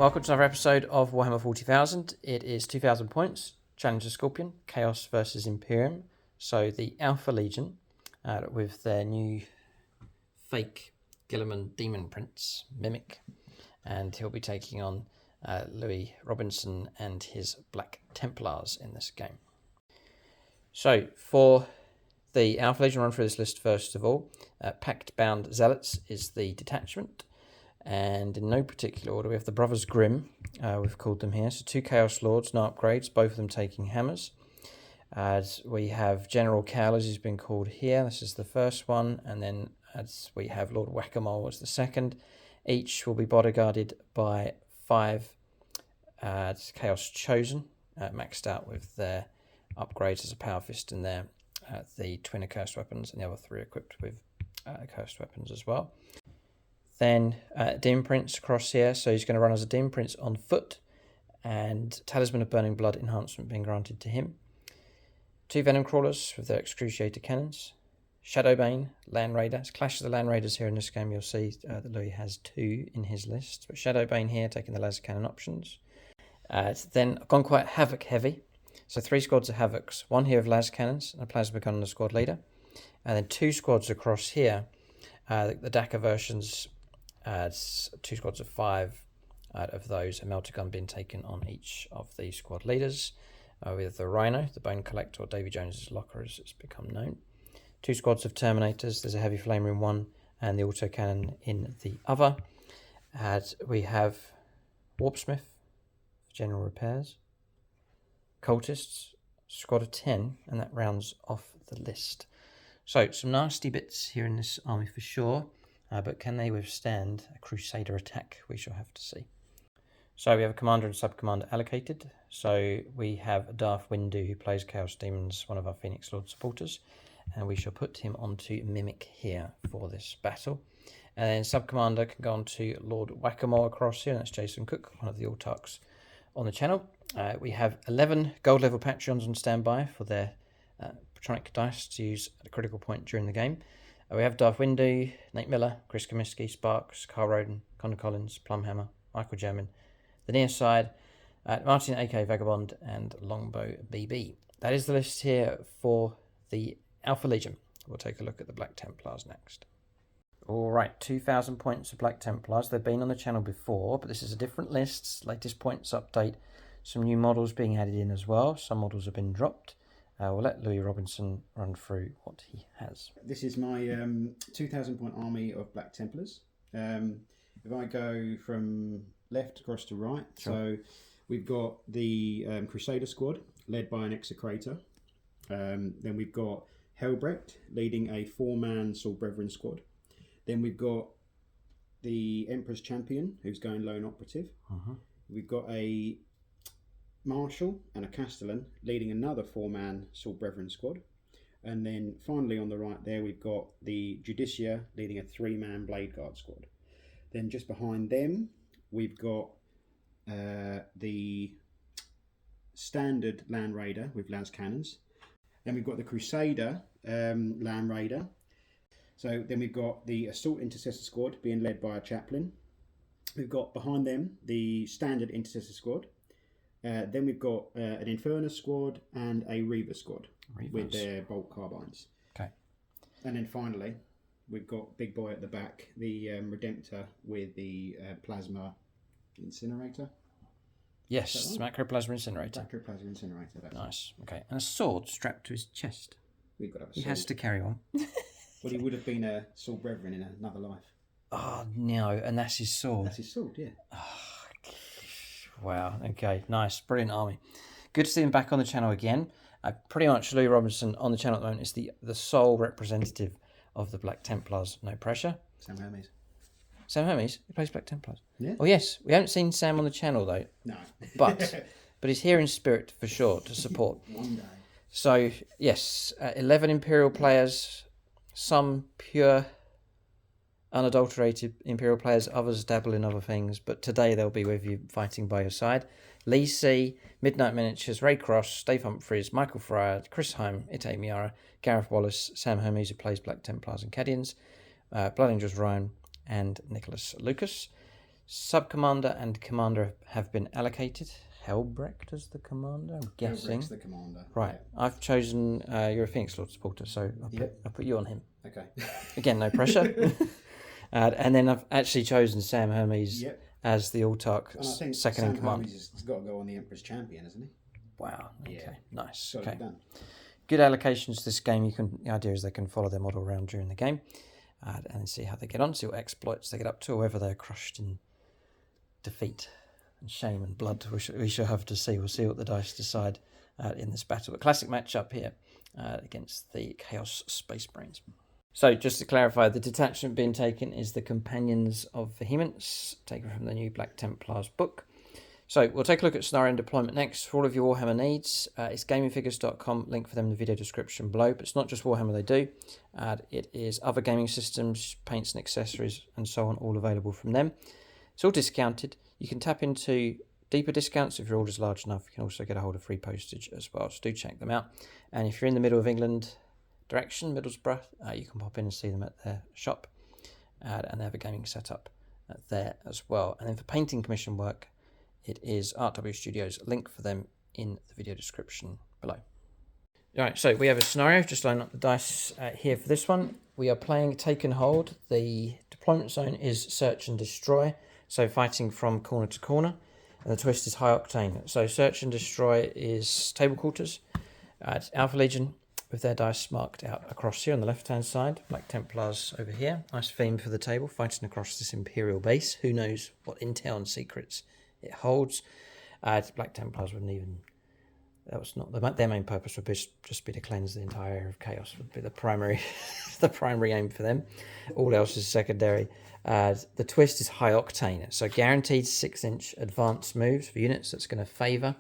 welcome to another episode of Warhammer 40,000. It is 2,000 points, Challenge of Scorpion, Chaos versus Imperium. So the Alpha Legion, with their new fake Guilliman Demon Prince, Mimic, and he'll be taking on Louis Robinson and his Black Templars in this game. So for the Alpha Legion, run through this list first of all. Pact Bound Zealots is the detachment. And in no particular order, we have the Brothers Grimm, we've called them here. So 2 Chaos Lords, no upgrades, both of them taking hammers. As we have General Cal, as he's been called here. This is the first one. And then as we have Lord Whack-A-Mole as the second. Each will be bodyguarded by 5 Chaos Chosen, maxed out with their upgrades as a Power Fist in there. The twin cursed weapons, and the other 3 equipped with cursed weapons as well. Then Demon Prince across here, so he's going to run as a Demon Prince on foot, and Talisman of Burning Blood enhancement being granted to him. 2 Venom Crawlers with their Excruciator Cannons. Shadowbane, Land Raider. It's Clash of the Land Raiders here in this game. You'll see that Louis has 2 in his list, but Shadowbane here taking the laser cannon options. Then I've gone quite Havoc heavy, so 3 squads of Havocs. 1 here of laser cannons and a plasma gun on the squad leader, and then 2 squads across here. The DACA versions. 2 squads of 5 out of those, a melter gun being taken on each of the squad leaders, with the Rhino, the Bone Collector, or Davy Jones's Locker as it's become known. 2 squads of Terminators, there's a Heavy Flamer in one and the autocannon in the other. We have Warpsmith, general repairs. Cultists, squad of 10, and that rounds off the list. So some nasty bits here in this army for sure. But can they withstand a Crusader attack? We shall have to see. So we have a commander and sub-commander allocated. So we have Darth Windu, who plays Chaos Demons, one of our Phoenix Lord supporters. And we shall put him onto Mimic here for this battle. And then sub-commander can go on to Lord Whack-A-Mole across here. And that's Jason Cook, one of the Autarchs on the channel. We have 11 gold level Patreons on standby for their Patronic dice to use at a critical point during the game. We have Darth Windu, Nate Miller, Chris Comiskey, Sparks, Carl Roden, Connor Collins, Plumhammer, Michael German, the near side, Martin A.K. Vagabond, and Longbow BB. That is the list here for the Alpha Legion. We'll take a look at the Black Templars next. Alright, 2,000 points of Black Templars. They've been on the channel before, but this is a different list. Latest points update. Some new models being added in as well. Some models have been dropped. We'll let Louis Robinson run through what he has. This is my 2,000 point army of Black Templars. If I go from left across to right, sure. So we've got the Crusader squad led by an Execrator. Then we've got Helbrecht leading a 4-man Soul Brethren squad. Then we've got the Emperor's Champion, who's going lone operative. We've got a Marshal and a Castellan leading another 4-man Soul Brethren squad. And then finally on the right there we've got the Judicia leading a 3-man Blade Guard squad. Then just behind them we've got the standard Land Raider with las cannons. Then we've got the Crusader Land Raider. So then we've got the Assault Intercessor squad being led by a Chaplain. We've got behind them the standard Intercessor squad. Then we've got an Infernus squad and a Reaver squad with their bolt carbines. Okay. And then finally, we've got Big Boy at the back, the Redemptor with the Plasma Incinerator. Yes, right? Macroplasma Incinerator. Macroplasma Incinerator. That's nice. Okay. And a sword strapped to his chest. We've got a sword. He has to carry on. Well, he would have been a Soul Brethren in another life. Oh, no. And that's his sword. That's his sword, yeah. Oh, wow. Okay. Nice. Brilliant army. Good to see him back on the channel again. Pretty much Louis Robinson on the channel at the moment is the sole representative of the Black Templars. No pressure. Sam Hermes. Sam Hermes? He plays Black Templars. Yeah. Oh, yes. We haven't seen Sam on the channel, though. No. But he's here in spirit, for sure, to support. One day. So, yes. 11 Imperial players. Some pure, unadulterated Imperial players. Others dabble in other things. But today they'll be with you, fighting by your side. Lee C, Midnight Miniatures, Ray Cross, Dave Humphries, Michael Fryer, Chris Heim, Ite Miara, Gareth Wallace, Sam Hermes, who plays Black Templars and Cadians, Blood Angels Ryan, and Nicholas Lucas. Sub-commander and commander have been allocated. Helbrecht as the commander, I'm guessing. Helbrecht's the commander. Right, yeah. I've chosen, you're a Phoenix Lord supporter, so I'll put you on him. Okay. Again, no pressure. And then I've actually chosen Sam Hermes as the Autarch, and I think second in command. Hermes has got to go on the Emperor's Champion, hasn't he? Wow, okay, nice. Okay. Done. Good allocations this game. The idea is they can follow their model around during the game and then see how they get on, see what exploits they get up to, or whether they're crushed in defeat and shame and blood. We shall have to see. We'll see what the dice decide in this battle. But classic matchup here against the Chaos Space Marines. So just to clarify, the detachment being taken is the Companions of Vehemence, taken from the new Black Templars book. So we'll take a look at scenario and deployment next. For all of your Warhammer needs, it's gamingfigures.com, link for them in the video description below. But it's not just Warhammer they do. It is other gaming systems, paints and accessories and so on, all available from them. It's all discounted. You can tap into deeper discounts if your order's large enough. You can also get a hold of free postage as well, so do check them out. And if you're in the middle of England direction, Middlesbrough, you can pop in and see them at their shop. And they have a gaming setup there as well. And then for painting commission work, it is Art W Studios. Link for them in the video description below. Alright, so we have a scenario. Just line up the dice here for this one. We are playing Take and Hold. The deployment zone is Search and Destroy. So fighting from corner to corner. And the twist is High Octane. So Search and Destroy is Table Quarters. It's Alpha Legion with their dice marked out across here on the left-hand side. Black Templars over here. Nice theme for the table, fighting across this Imperial base. Who knows what intel and secrets it holds. Black Templars wouldn't even... That was not their main purpose. Would just be to cleanse the entire area of chaos. Would be the primary, the primary aim for them. All else is secondary. The twist is High Octane, so guaranteed 6-inch advanced moves for units. That's going to favour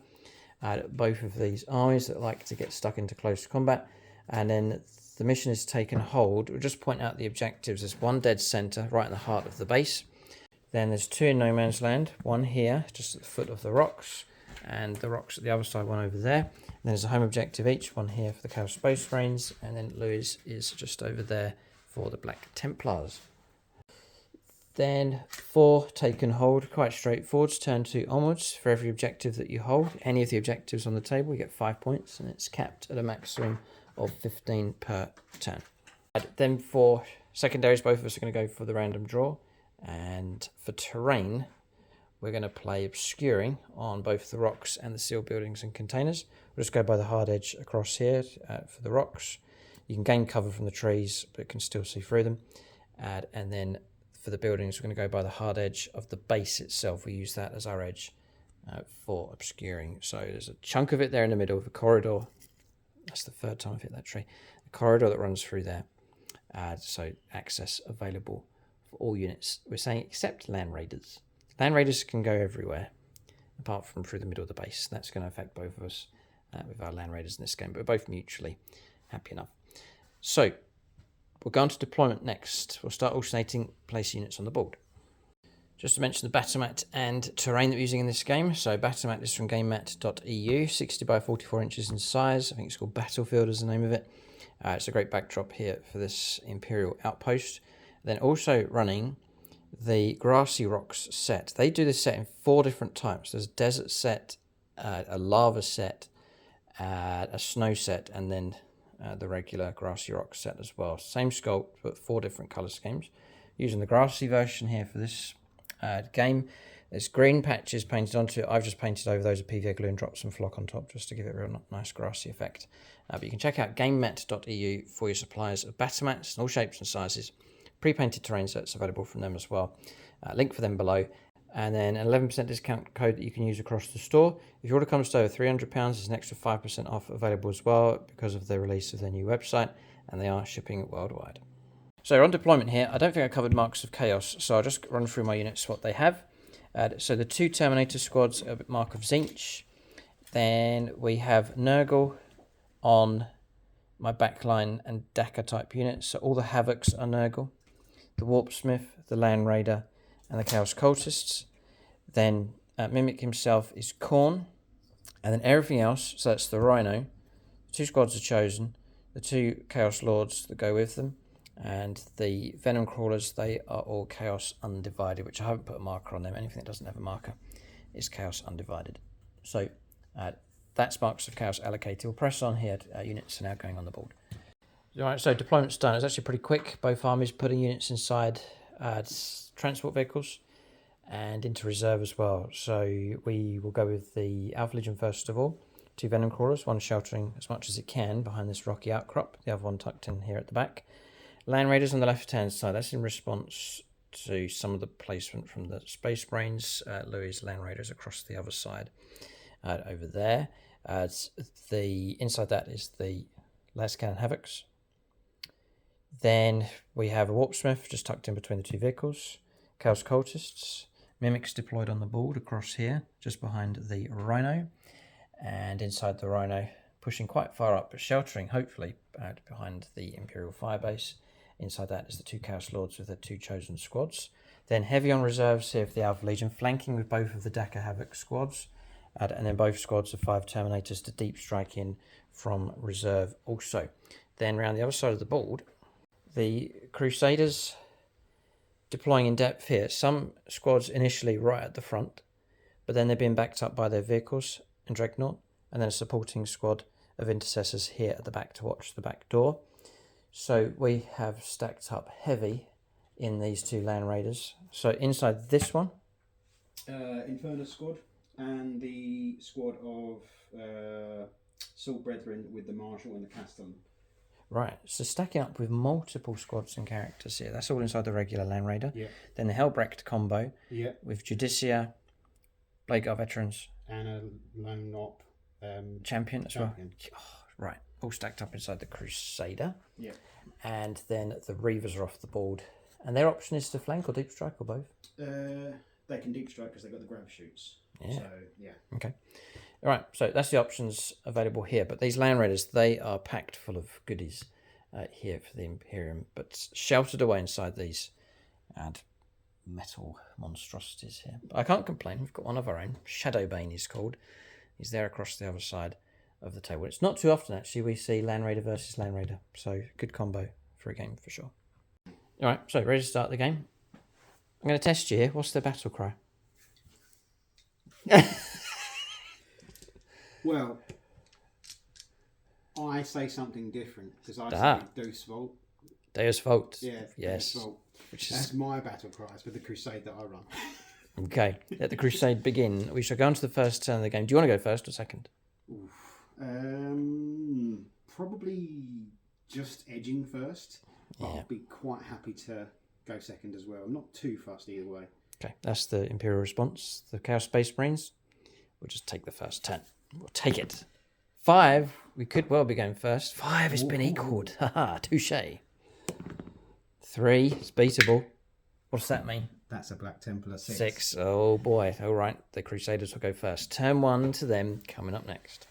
both of these armies that like to get stuck into close combat. And then the mission is Take and Hold. We'll just point out the objectives. There's one dead centre right in the heart of the base. Then there's two in no man's land. One here, just at the foot of the rocks. And the rocks at the other side, one over there. And there's a home objective each, one here for the Chaos Space Marines, and then Louis is just over there for the Black Templars. Then for Take and Hold, quite straightforward. Turn 2 onwards. For every objective that you hold, any of the objectives on the table, you get 5 points, and it's capped at a maximum of 15 per turn. Then for secondaries, both of us are going to go for the random draw. And for terrain, we're going to play Obscuring on both the rocks and the sealed buildings and containers. We'll just go by the hard edge across here for the rocks. You can gain cover from the trees, but can still see through them. And then for the buildings, we're going to go by the hard edge of the base itself. We use that as our edge for Obscuring. So there's a chunk of it there in the middle, the corridor. That's the third time I've hit that tree. The corridor that runs through there. So access available for all units. We're saying except Land Raiders. Land Raiders can go everywhere, apart from through the middle of the base. That's going to affect both of us with our Land Raiders in this game, but we're both mutually happy enough. So, we'll go on to deployment next. We'll start alternating place units on the board. Just to mention the battle mat and terrain that we're using in this game. So, battle mat is from gamemat.eu, 60 by 44 inches in size. I think it's called Battlefield is the name of it. It's a great backdrop here for this Imperial outpost. Then also running the Grassy Rocks set. They do this set in 4 different types. There's a desert set, a lava set, a snow set, and then the regular Grassy Rocks set as well. Same sculpt, but 4 different colour schemes. Using the grassy version here for this game. There's green patches painted onto it. I've just painted over those with PVA glue and dropped some flock on top just to give it a real nice grassy effect. But you can check out gamemat.eu for your suppliers of battle mats in all shapes and sizes. Pre-painted terrain sets available from them as well. Link for them below. And then an 11% discount code that you can use across the store. If your order comes to over £300, there's an extra 5% off available as well because of the release of their new website, and they are shipping worldwide. So on deployment here, I don't think I covered Marks of Chaos, so I'll just run through my units, what they have. So the 2 Terminator squads are Mark of Tzeentch. Then we have Nurgle on my backline and Dakar type units. So all the Havocs are Nurgle. The Warpsmith, the Land Raider, and the Chaos Cultists. Then Mimic himself is Khorne. And then everything else, so that's the Rhino. 2 squads are chosen. The 2 Chaos Lords that go with them. And the Venom Crawlers, they are all Chaos Undivided, which I haven't put a marker on them. Anything that doesn't have a marker is Chaos Undivided. So that's marks of Chaos allocated. We'll press on here. Units are now going on the board. Alright, so deployment's done. It's actually pretty quick. Both armies putting units inside transport vehicles and into reserve as well. So we will go with the Alpha Legion first of all. 2 Venom Crawlers, one sheltering as much as it can behind this rocky outcrop. The other one tucked in here at the back. Land Raiders on the left-hand side. That's in response to some of the placement from the Space Marines. Louis' Land Raiders across the other side over there. The inside that is the Lascan Havocs. Then we have a Warpsmith just tucked in between the 2 vehicles. Chaos Cultists. Mimics deployed on the board across here, just behind the Rhino. And inside the Rhino, pushing quite far up, but sheltering, hopefully, behind the Imperial Firebase. Inside that is the 2 Chaos Lords with the 2 chosen squads. Then heavy on reserves here for the Alpha Legion, flanking with both of the Dakar Havoc squads. And then both squads of 5 Terminators to deep strike in from reserve also. Then around the other side of the board, the Crusaders deploying in depth here. Some squads initially right at the front, but then they're being backed up by their vehicles and Dreadnought, and then a supporting squad of intercessors here at the back to watch the back door. So we have stacked up heavy in these 2 Land Raiders. So inside this one, Inferno squad and the squad of Salt Brethren with the Marshal and the Castellan. Right, so stacking up with multiple squads and characters here. That's all inside the regular Land Raider. Yeah. Then the Helbrecht combo with Judicia, Blade Guard Veterans, and a Lone Knot Champion as well. Oh, right, all stacked up inside the Crusader. Yeah. And then the Reavers are off the board. And their option is to flank or deep strike or both? They can deep strike because they've got the grab shoots. Yeah. So, yeah. Okay. All right, so that's the options available here. But these Land Raiders, they are packed full of goodies here for the Imperium. But sheltered away inside these and metal monstrosities here. But I can't complain. We've got one of our own. Shadowbane he's called. He's there across the other side of the table. It's not too often, actually, we see Land Raider versus Land Raider. So good combo for a game for sure. All right, so ready to start the game? I'm going to test you here. What's the battle cry? Well, I say something different because I say Deus Volt. Deus Volt. Yeah, yes. Deus Volt. Which That's is my battle cries with the Crusade that I run. Okay, let the Crusade begin. We shall go on to the first turn of the game. Do you want to go first or second? Probably just edging first. But Yeah. I'll be quite happy to go second as well. I'm not too fussed either way. Okay, that's the Imperial response. The Chaos Space Marines. We'll just take the first 10. We'll take it. 5, we could well be going first. 5 has been equalled. Haha, touche. 3, it's beatable. What does that mean? That's a Black Templar 6. 6, oh boy. All right, the Crusaders will go first. Turn 1 to them, coming up next.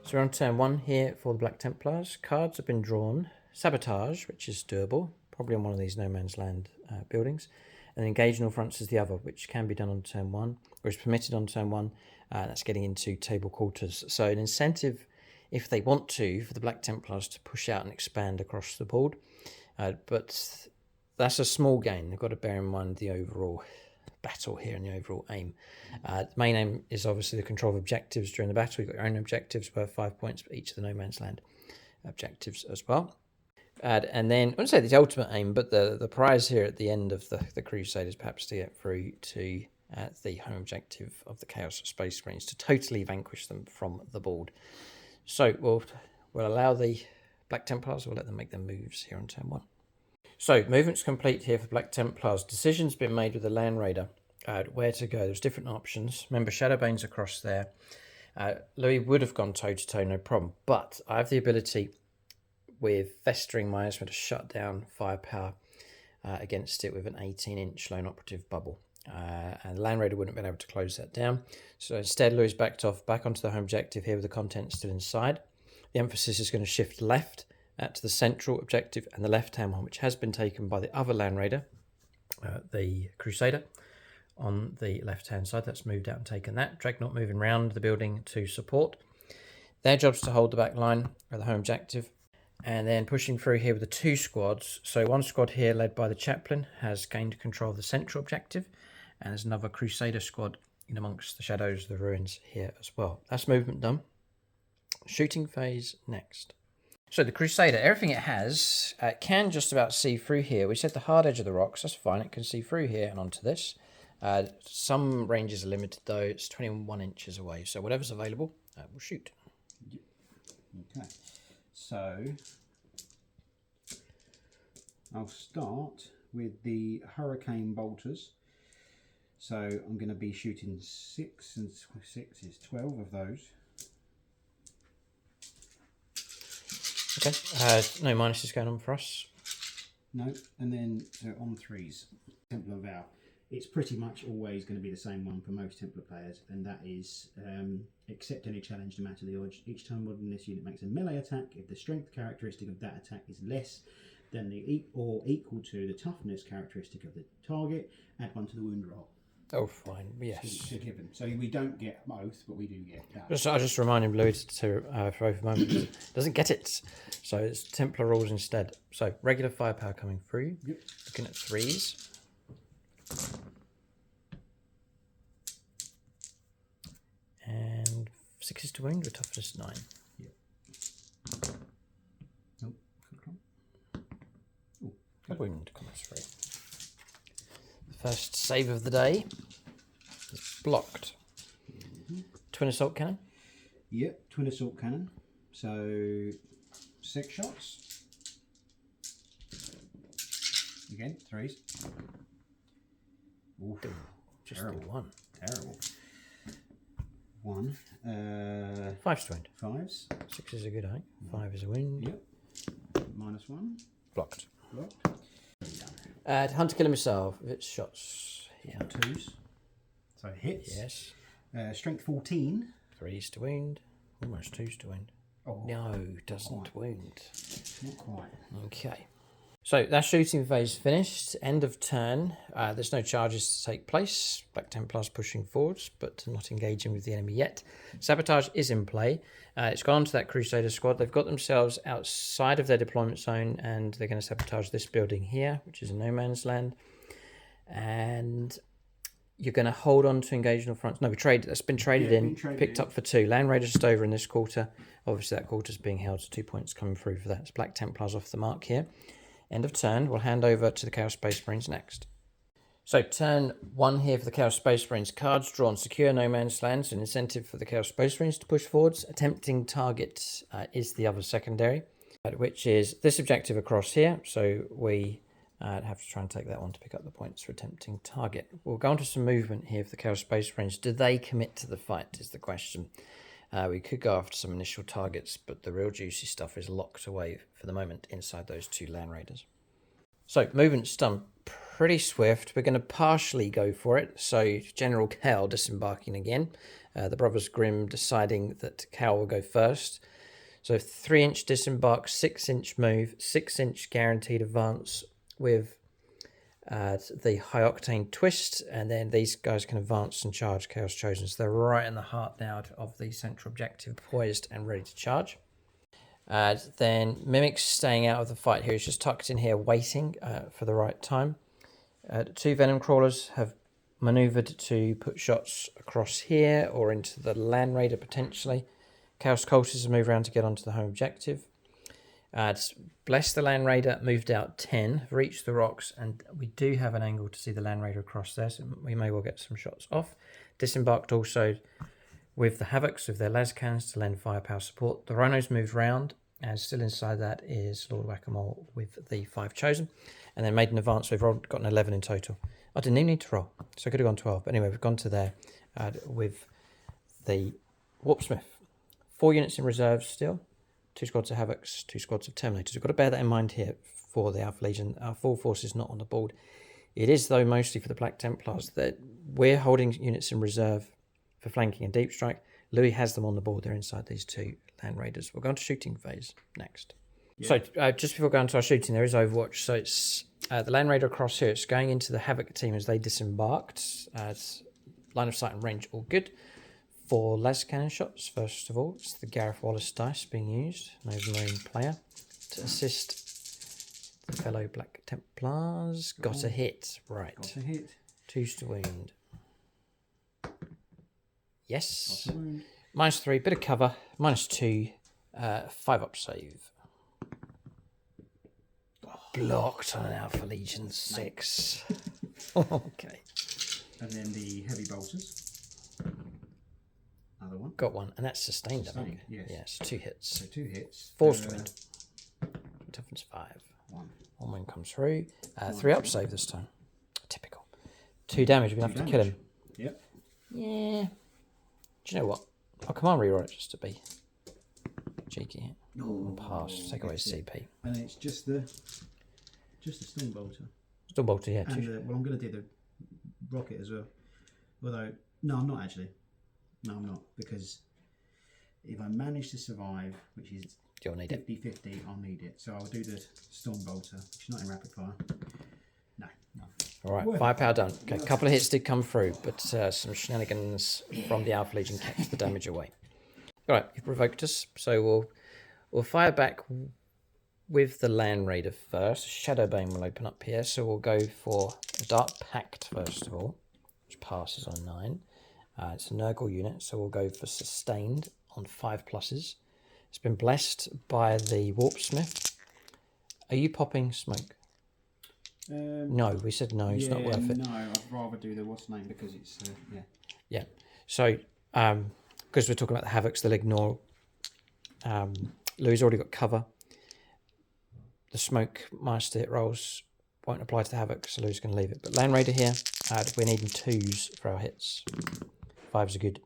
So we're on turn 1 here for the Black Templars. Cards have been drawn. Sabotage, which is doable, probably on one of these no man's land buildings. And Engage in all fronts is the other, which can be done on turn 1, or is permitted on turn 1. That's getting into table quarters. So an incentive, if they want to, for the Black Templars to push out and expand across the board. But that's a small gain. They've got to bear in mind the overall battle here and the overall aim. The main aim is obviously the control of objectives during the battle. You've got your own objectives worth 5 points, but each of the no man's land objectives as well. And then, I wouldn't say the ultimate aim, but the prize here at the end of the crusade is perhaps to get through to the home objective of the Chaos Space Marines, to totally vanquish them from the board. So we'll allow the Black Templars, we'll let them make their moves here on turn 1. So movement's complete here for Black Templars. Decision's been made with the Land Raider, where to go. There's different options. Remember, Shadowbane's across there. Louis would have gone toe-to-toe, no problem, but I have the ability with Festering Miasma to shut down firepower against it with an 18-inch lone operative bubble. And the Land Raider wouldn't have been able to close that down. So instead, Louis backed off back onto the home objective here with the contents still inside. The emphasis is going to shift left to the central objective and the left-hand one, which has been taken by the other Land Raider, the Crusader, on the left-hand side. That's moved out and taken that. Dreadnought moving round the building to support. Their job's to hold the back line of the home objective. And then pushing through here with the 2 squads. So one squad here led by the Chaplain has gained control of the central objective. And there's another Crusader squad in amongst the shadows of the ruins here as well. That's movement done. Shooting phase next. So the Crusader, everything it has, can just about see through here. We said the hard edge of the rocks, that's fine. It can see through here and onto this. Some ranges are limited though. It's 21 inches away. So whatever's available, we'll shoot. Okay. So I'll start with the Hurricane Bolters. So I'm going to be shooting 6, and 6 is 12 of those. Okay, no minuses going on for us. No, and then so on 3s, Templar Vow. It's pretty much always going to be the same one for most Templar players, and that is accept any challenge no matter the odds. Each time one in this unit makes a melee attack, if the strength characteristic of that attack is less than or equal to the toughness characteristic of the target, add 1 to the wound roll. Oh, fine. Yes. It's a given. So we don't get both, but we do get that. I just remind him, Louis, to for over a moment. Doesn't get it. So it's Templar rules instead. So regular firepower coming through. Yep. Looking at 3s. And 6s to wound with toughness 9. Yep. Oh, a wound comes through. The first save of the day is blocked. Twin assault cannon. Yep, twin assault cannon. So 6 shots. Again, 3s. Oof, Just terrible. the 1. Terrible. 1. 5's to wound. 5s. 6 is a good height. 5 is a wound. Yep. -1. Blocked. Blocked. Hunter killer missile. If it's shots. Yeah. 2s. So hits. Yes. Strength 14. 3's to wound. Almost 2's to wound. Oh, No, doesn't wound. not quite. Okay. So that shooting phase finished. End of turn. There's no charges to take place. Black Templars pushing forwards, but not engaging with the enemy yet. Sabotage is in play. It's gone on to that Crusader squad. They've got themselves outside of their deployment zone, and they're going to sabotage this building here, which is a no man's land. And you're going to hold on to engage on the front. No, that's been traded in, picked up for 2. Land Raiders just over in this quarter. Obviously, that quarter's being held, so 2 points coming through for that. It's Black Templars off the mark here. End of turn. We'll hand over to the Chaos Space Marines next. So turn 1 here for the Chaos Space Marines. Cards drawn. Secure no man's land. So an incentive for the Chaos Space Marines to push forwards. Attempting target is the other secondary, which is this objective across here. So we have to try and take that one to pick up the points for attempting target. We'll go on to some movement here for the Chaos Space Marines. Do they commit to the fight is the question. We could go after some initial targets, but the real juicy stuff is locked away for the moment inside those 2 Land Raiders. So movement's done pretty swift. We're going to partially go for it. So General Cal disembarking again. The Brothers Grimm deciding that Cal will go first. So 3-inch disembark, 6-inch move, 6-inch guaranteed advance with the high octane twist, and then these guys can advance and charge Chaos Chosen. So they're right in the heart now of the central objective, poised and ready to charge. Then Mimic's staying out of the fight here. He's just tucked in here waiting for the right time. 2 Venom Crawlers have manoeuvred to put shots across here or into the Land Raider potentially. Chaos Cultists have moved around to get onto the home objective. Bless the Land Raider, moved out 10, have reached the rocks, and we do have an angle to see the Land Raider across there, so we may well get some shots off. Disembarked also with the Havocs with their las cannons to lend firepower support. The Rhinos moved round, and still inside that is Lord Whack-A-Mole with the 5 chosen. And then made an advance, so we've got an 11 in total. I didn't even need to roll, so I could have gone 12. But anyway, we've gone to there with the Warpsmith. 4 units in reserve still. 2 squads of Havocs, 2 squads of Terminators. We've got to bear that in mind here for the Alpha Legion. Our full force is not on the board. It is, though, mostly for the Black Templars that we're holding units in reserve for flanking and deep strike. Louis has them on the board. They're inside these 2 Land Raiders. We'll go on to shooting phase next. Yeah. So just before going to our shooting, there is Overwatch. So it's the Land Raider across here. It's going into the Havoc team as they disembarked. Line of sight and range all good. 4 las cannon shots, first of all. It's the Gareth Wallace dice being used, Nova Marine player, to assist the fellow Black Templars. Got a hit, right. Got a hit. 2's to wound. Yes. -3, bit of cover. -2, 5 up save. Blocked on an Alpha Legion 6. Okay. And then the heavy bolters. Another one. Got one, and that's sustained, I think. Yes. Yes, 2 hits. So 2 hits. 4's to wound. Toughness 5. 1. 1 win comes through. 3 up save this time. Typical. 2 damage. We're going to have to kill him. Yep. Yeah. Do you know what? I'll command reroll it just to be cheeky. No. Pass. Take away his CP. And it's just the stun bolter. Still bolter, yeah. And well, I'm going to do the rocket as well. Although, no, I'm not actually. No, I'm not. Because if I manage to survive, which is 50-50, I'll need it. So I'll do the storm bolter, which is not in rapid fire. No. All right, firepower done. Okay, a couple of hits did come through, but some shenanigans from the Alpha Legion kept the damage away. All right, you've provoked us, so we'll fire back with the Land Raider first. Shadowbane will open up here, so we'll go for the Dark Pact first of all, which passes on 9. It's a Nurgle unit, so we'll go for sustained on 5 pluses. It's been blessed by the Warpsmith. Are you popping smoke? No, we said no, it's not worth it. No, I'd rather do the what's name because it's, yeah. Yeah, so, because we're talking about the Havocs, they'll ignore. Louis already got cover. The smoke master hit rolls won't apply to the Havoc, so Louis is going to leave it. But Land Raider here, we're needing 2s for our hits. 5s are good.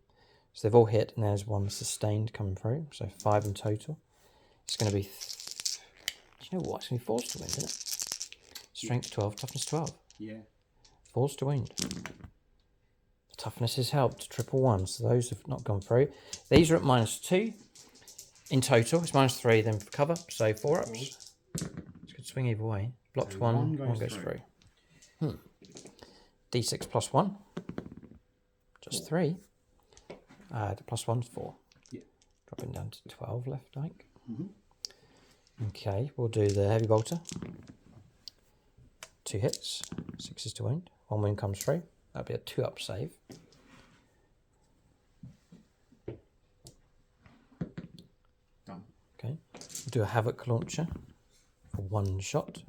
So they've all hit, and there's 1 sustained coming through, so 5 in total. It's going to be, do you know what? It's going to be 4s to win, isn't it? Strength 12, toughness 12. Yeah. 4s to wound. The toughness has helped, triple 1, so those have not gone through. These are at -2 in total. It's -3 then for cover, so 4 ups. It's good swing either way. Blocked so 1 goes through. D6 +1. Just 3. The +1's 4. Yeah. Dropping down to 12 left, I think. Okay, we'll do the heavy bolter. 2 hits, 6s to wound. 1 win comes through. That'll be a 2 up save. Done. Okay, we'll do a Havoc launcher for 1 shot,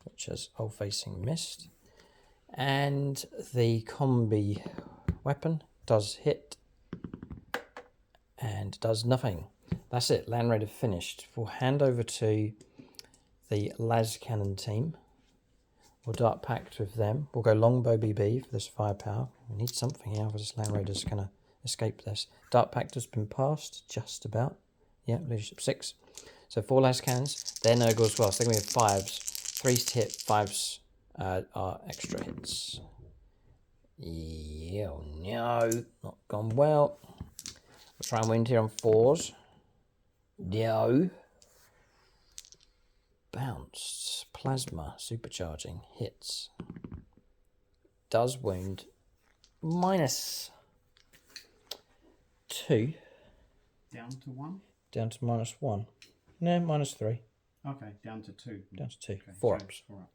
which has hull facing missed. And the combi weapon does hit and does nothing. That's it, Land Raider finished. We'll hand over to the las cannon team. We'll Dark Pact with them. We'll go Longbow BB for this firepower. We need something here, because this Land Raider's going to escape this. Dark Pact has been passed, just about. Yeah, leadership 6. So 4 las cannons. They're Nurgle as well, so they're going to be 5s. 3s to hit, 5s are extra hits. Yeah, no, not gone well. We'll try and win here on 4s. No. Bounced. Plasma. Supercharging. Hits. Does wound. -2. Down to 1? down to -1. No, -3. Okay, down to 2. Down to 2. Okay, 4 so ups. 4 up.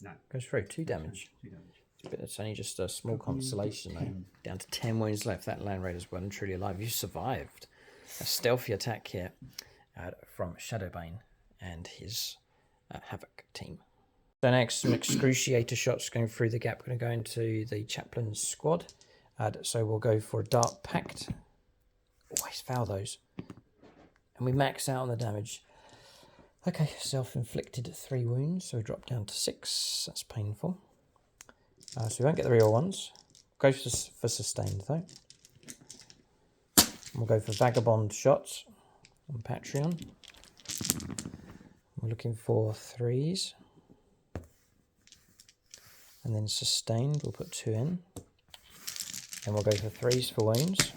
No. Goes through. 2 damage. 2 damage. But it's only just a small consolation though. Down to 10 wounds left. That Land Raider's well and truly alive. You survived a stealthy attack here from Shadowbane and his Havoc team. So next, some excruciator shots going through the gap. We're going to go into the Chaplain's squad. So we'll go for a Dark Pact. Always foul those. And we max out on the damage. Okay, self-inflicted 3 wounds. So we drop down to 6. That's painful. So we won't get the real ones. Go for sustained though. We'll go for Vagabond shots on Patreon. We're looking for 3s. And then sustained, we'll put 2 in. And we'll go for 3s for wounds.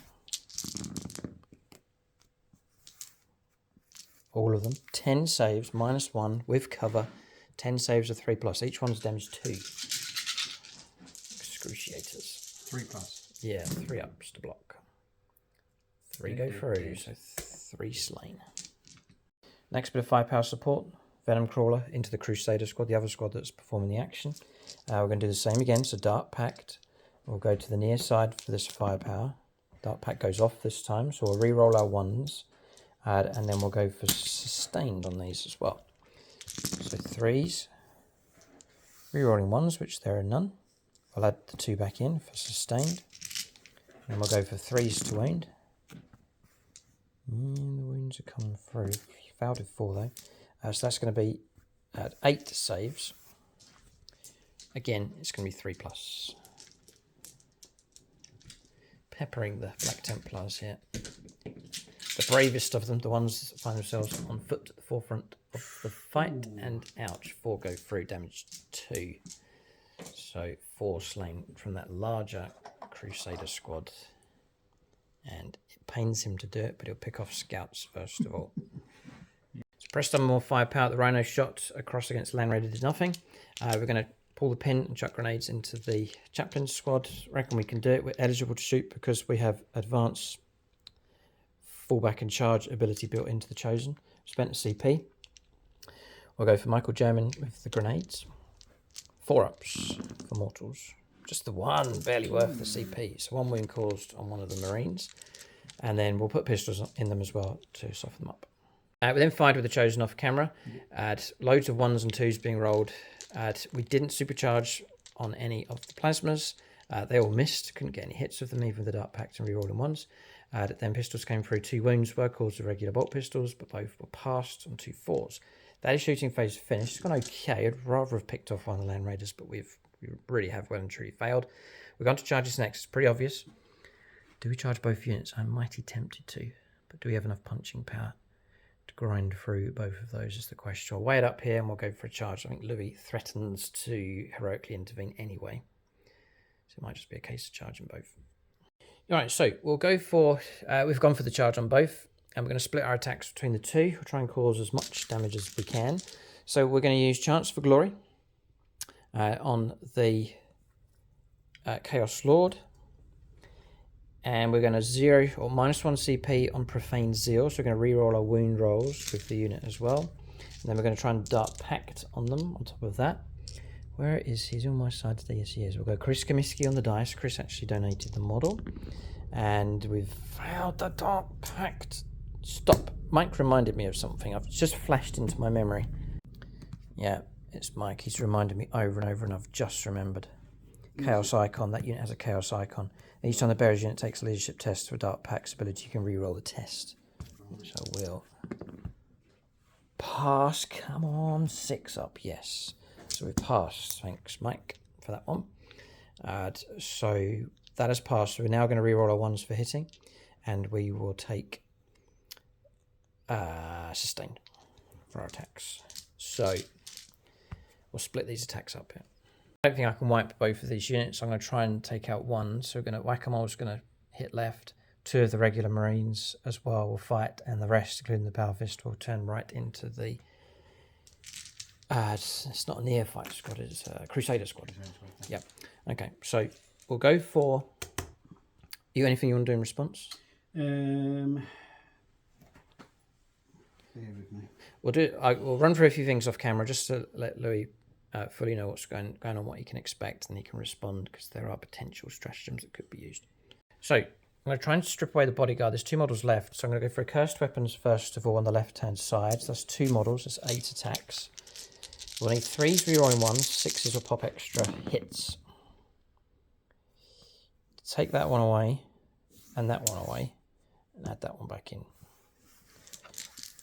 All of them. 10 saves, -1 with cover. 10 saves of 3+. Each one's damage 2. Excruciators. 3+. Yeah, 3 ups to block. 3 go through, so 3 slain. Next bit of firepower support. Venom Crawler into the Crusader squad, the other squad that's performing the action. We're going to do the same again, so Dark Pact. We'll go to the near side for this firepower. Dark Pact goes off this time, so we'll re-roll our 1s. And then we'll go for sustained on these as well. So 3s. Re-rolling 1s, which there are none. I'll add the 2 back in for sustained. And we'll go for 3s to wound. The wounds are coming through. Failed with 4 though. So that's going to be at 8 saves. Again, it's going to be 3+. Peppering the Black Templars here. The bravest of them, the ones that find themselves on foot at the forefront of the fight. And ouch, 4 go through, damage 2. So 4 slain from that larger Crusader squad. And it pains him to do it, but he'll pick off scouts first of all. So pressed on more firepower. The Rhino shot across against Land Raider did nothing. We're going to pull the pin and chuck grenades into the Chaplain squad. Reckon we can do it. We're eligible to shoot because we have advanced fallback and charge ability built into the Chosen. Spent a CP. We'll go for Michael German with the grenades. 4 ups for mortals. Just the 1, barely worth the CP. So 1 wound caused on one of the Marines. And then we'll put pistols in them as well to soften them up. We then fired with the Chosen off camera. Loads of 1s and 2s being rolled. We didn't supercharge on any of the plasmas. They all missed. Couldn't get any hits with them, even with the Dark Pact and rerolling 1s. Then pistols came through. 2 wounds were caused with regular bolt pistols, but both were passed on 2 4s. That is shooting phase finished. It's gone okay. I'd rather have picked off one of the Land Raiders, but we really have well and truly failed. We're going to charge this next. It's pretty obvious. Do we charge both units? I'm mighty tempted to, but do we have enough punching power to grind through both of those is the question. I'll weigh it up here and we'll go for a charge. I think Louis threatens to heroically intervene anyway, so it might just be a case of charging both. All right, so we'll go for, we've gone for the charge on both, and we're going to split our attacks between the 2. We'll try and cause as much damage as we can. So we're going to use Chance for Glory on the Chaos Lord. And we're going to 0 or -1 CP on Profane Zeal. So we're going to reroll our wound rolls with the unit as well. And then we're going to try and Dark Pact on them on top of that. Where is he? He's on my side today. Yes, he is. We'll go Chris Comiskey on the dice. Chris actually donated the model. And we've failed the Dark Pact. Stop. Mike reminded me of something. I've just flashed into my memory. Yeah, it's Mike. He's reminded me over and over, and I've just remembered. Chaos Icon. That unit has a Chaos Icon. Each time the Bearer's unit takes a leadership test for Dark Pact's ability, you can re-roll the test. Which I will. Pass. Come on. 6 up. Yes. So we've passed. Thanks, Mike, for that one. So that has passed. So we're now going to re-roll our 1s for hitting. And we will take sustained for our attacks. So we'll split these attacks up here. I don't think I can wipe both of these units. I'm going to try and take out 1. So we're going to Whack-A-Mole's going to hit left. 2 of the regular Marines as well will fight, and the rest, including the Power Fist, will turn right into the. It's not a neophyte squad. It's a Crusader squad. Yep. Okay. So we'll go for. You anything you want to do in response? Bear with me. We'll run through a few things off camera just to let Louis fully know what's going on, what he can expect, and he can respond because there are potential stratagems that could be used. So I'm going to try and strip away the bodyguard. There's 2 models left, so I'm going to go for cursed weapons first of all on the left-hand side. So that's 2 models. That's 8 attacks. We'll need 3s rerolling 1s, 6s will pop extra hits. Take that one away, and that one away, and add that one back in.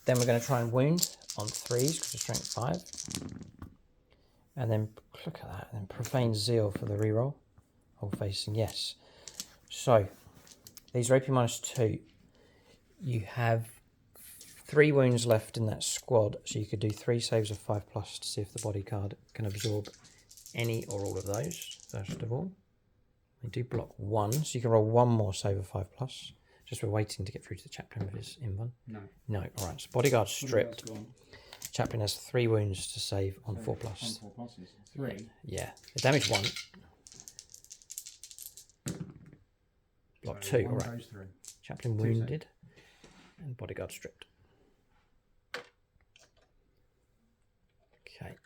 Then we're going to try and wound on 3s because of strength 5. And then, look at that, and then profane zeal for the reroll. Hold facing, yes. So, these are AP -2. You have 3 wounds left in that squad, so you could do 3 saves of 5+ to see if the bodyguard can absorb any or all of those, first of all. They do block 1, so you can roll 1 more save of 5+. Just we're waiting to get through to the chaplain with his invuln. No, alright, so bodyguard stripped. Chaplain has 3 wounds to save on 4+. On 4+. 3? Yeah. The damage 1. Block 2, alright. Chaplain wounded. And bodyguard stripped. Okay.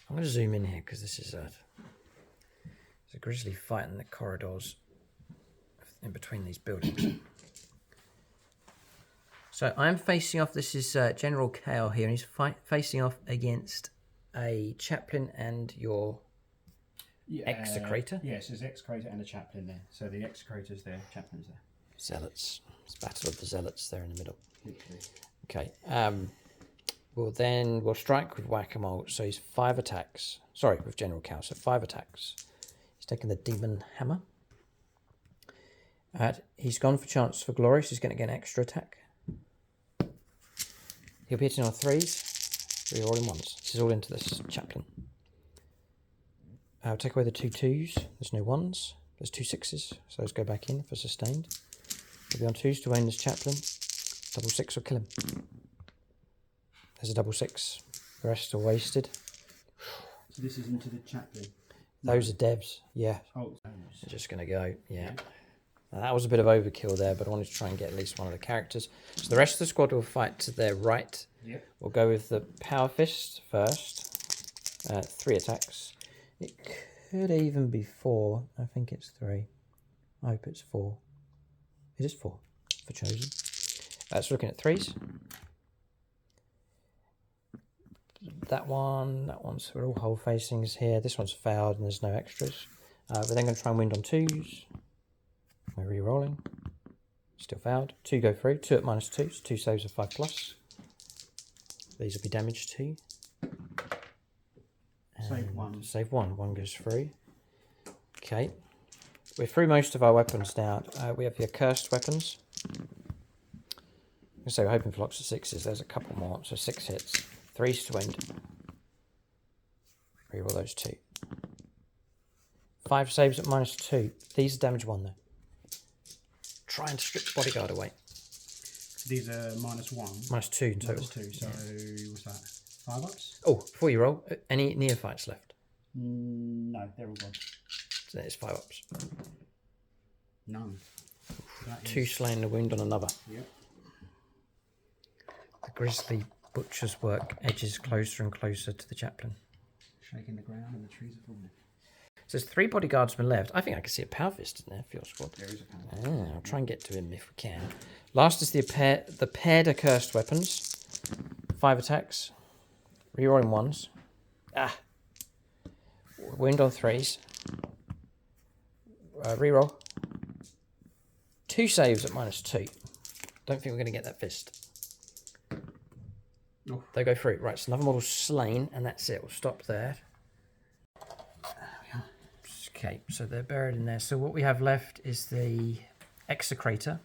I'm going to zoom in here because this is a grisly fight in the corridors in between these buildings. So I'm facing off, this is General Kale here, and he's facing off against a chaplain and your execrator. Yes, there's execrator and a chaplain there. So the execrator's there, chaplain's there. Zealots. It's Battle of the Zealots there in the middle. Literally. Okay. We'll strike with whack-a-mole. So he's 5 attacks. Sorry, with General Kale. So 5 attacks. He's taken the demon hammer. He's gone for chance for glory, so he's going to get an extra attack. He'll be hitting on 3s. 3 all in 1s. This is all into this chaplain. I'll take away the 2 2s. There's no 1s. There's 2 6s. So those go back in for sustained. He'll be on 2s to aim this chaplain. Double 6 will kill him. There's a double 6. The rest are wasted. So this is into the chaplain. Those are devs. Yeah. Oh, They're just going to go. Yeah. Now, that was a bit of overkill there, but I wanted to try and get at least one of the characters. So the rest of the squad will fight to their right. Yep. We'll go with the Power Fist first. 3 attacks. It could even be 4. I think it's 3. I hope it's 4. It is 4 for chosen. So looking at 3s. That one's, we're all whole facings here. This one's failed and there's no extras. We're then going to try and wind on 2s. We're re-rolling. Still failed. 2 go through. 2 at -2. So 2 saves of 5+. These will be damaged 2. Save 1. Save 1. 1 goes through. Okay. We're through most of our weapons now. We have the accursed weapons. So we're hoping for lots of 6s. There's a couple more. So 6 hits. 3s to end. Reroll those 2. 5 saves at -2. These are damage 1 though. Trying to strip the bodyguard away. These are -1. -2 in total. -2, so what's that? 5 ups? Oh, before you roll, any neophytes left? No, they're all gone. So there's 5 ups. None. 2 slain the wound on another. Yep. The grisly butcher's work edges closer and closer to the chaplain. Shaking the ground and the trees are falling. So there's 3 bodyguardsmen left. I think I can see a power fist in there for your squad. There is a power fist. I'll try and get to him if we can. Last is the paired accursed weapons. 5 attacks. Rerolling 1s. Wound on 3s. Reroll. 2 saves at -2. Don't think we're going to get that fist. Oh. They go through. Right, so another model slain, and that's it. We'll stop there. Okay, so they're buried in there. So what we have left is the execrator,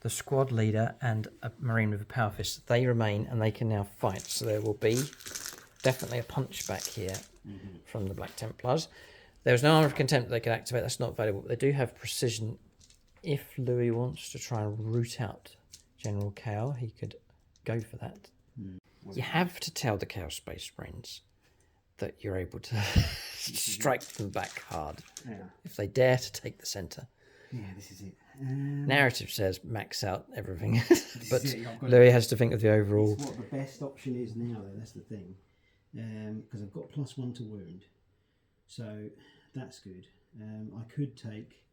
the squad leader, and a marine with a power fist. They remain, and they can now fight. So there will be definitely a punch back here from the Black Templars. There's no armor of contempt they can activate. That's not available. But they do have precision. If Louis wants to try and root out General Kale, he could go for that. You have to tell the Chaos Space Marines that you're able to strike them back hard. Yeah. If they dare to take the centre. Yeah, this is it. Narrative says max out everything, but Yeah, Louis has to think of the overall. What the best option is now, though, that's the thing. Because I've got +1 to wound, so that's good. I could take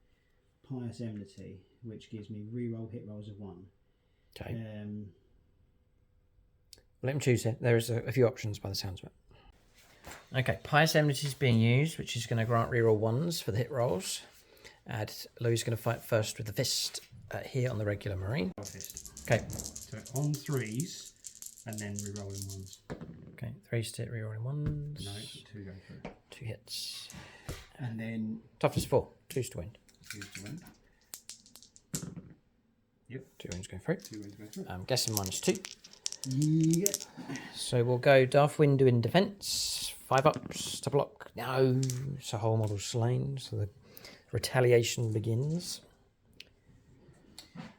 Pious Enmity, which gives me reroll hit rolls of 1. Okay. Let him choose it. There is a few options by the sounds of it. Okay, Pious Enmity is being used, which is going to grant reroll 1s for the hit rolls. And Louis is going to fight first with the fist here on the regular Marine. Fist. Okay. So on 3s, and then rerolling 1s. Okay, 3s to hit, rerolling 1s. No, 2 go through. 2 hits. And then... Toughness 4, 2s to win. 2s to win. Yep. 2 wounds going through. 2 wins go through. I'm guessing -2. Yep. So we'll go Darth Window in defense. 5 ups to block. No. So whole model slain. So the retaliation begins.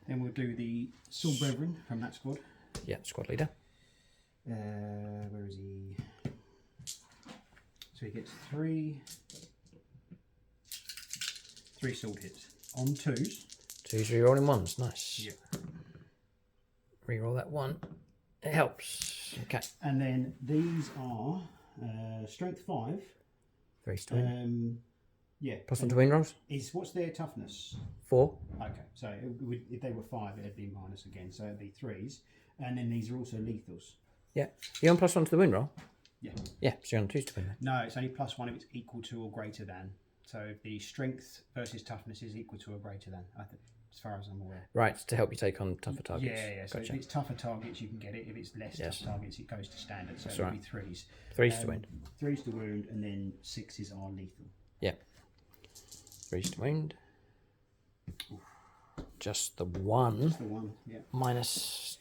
Then we'll do the Soul Brethren from that squad. Yeah, squad leader. Where is he? So he gets 3 sword hits on 2s. 2s rerolling 1s. Nice. Yeah. Reroll that 1. It helps. Okay. And then these are strength 5. 3s to win. Yeah. +1 to win rolls. What's their toughness? 4. Okay, so if they were 5, it'd be minus again. So it'd be 3s, and then these are also lethals. Yeah. You're on +1 to the win roll? Yeah. Yeah, so you're on 2s to win then. No, it's only +1 if it's equal to or greater than. So the strength versus toughness is equal to or greater than, as far as I'm aware. Right, to help you take on tougher targets. Yeah. So Gotcha. if it's tougher targets, you can get it. If it's less tough targets, it goes to standard. So it'll be 3s. 3s to win. 3s to wound, and then 6s are lethal. Yeah. 3s to wound. Just the 1. Just the 1, yeah. Minus.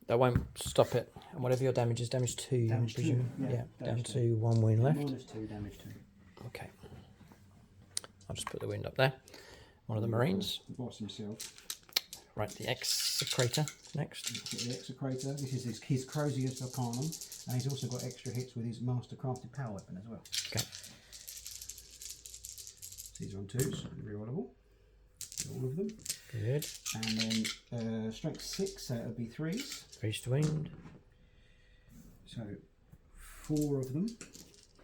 That won't stop it. And whatever your damage is, damage 2, Damage I presume. 2, yeah, down damage to 1 wound left. -2, damage 2. Okay. I'll just put the wound up there. One of the Marines. The boss himself. Right, the Execrator next. The Execrator. This is his Crozius Arcanum, and he's also got extra hits with his Mastercrafted Power Weapon as well. Okay. So these are on 2s, rerollable. All of them. Good. And then strength 6, so it'll be 3s. 3s to wound. So 4 of them,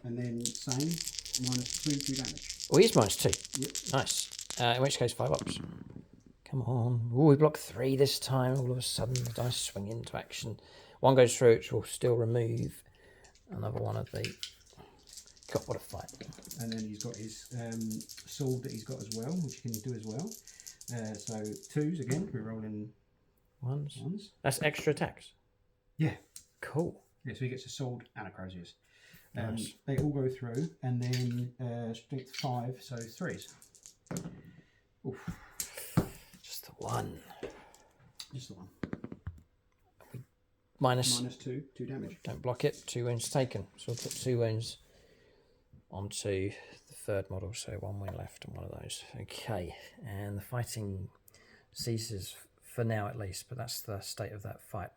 and then same -2 damage. Oh, he's -2. Yep. Nice. In which case, 5 ups. Come on. Oh, we block 3 this time. All of a sudden, the dice swing into action. 1 goes through, which will still remove another one of the... God, what a fight. And then he's got his sword that he's got as well, which he can do as well. So 2s again, we're rolling 1s. That's extra attacks. Yeah. Cool. Yeah, so he gets a sword and a Crozius. Nice. They all go through, and then strength 5, so 3s. Oof. Just the 1. Just the 1. -2 damage. Don't block it. 2 wounds taken. So we'll put 2 wounds onto the 3rd model. So 1 wound left on one of those. Okay. And the fighting ceases for now at least, but that's the state of that fight.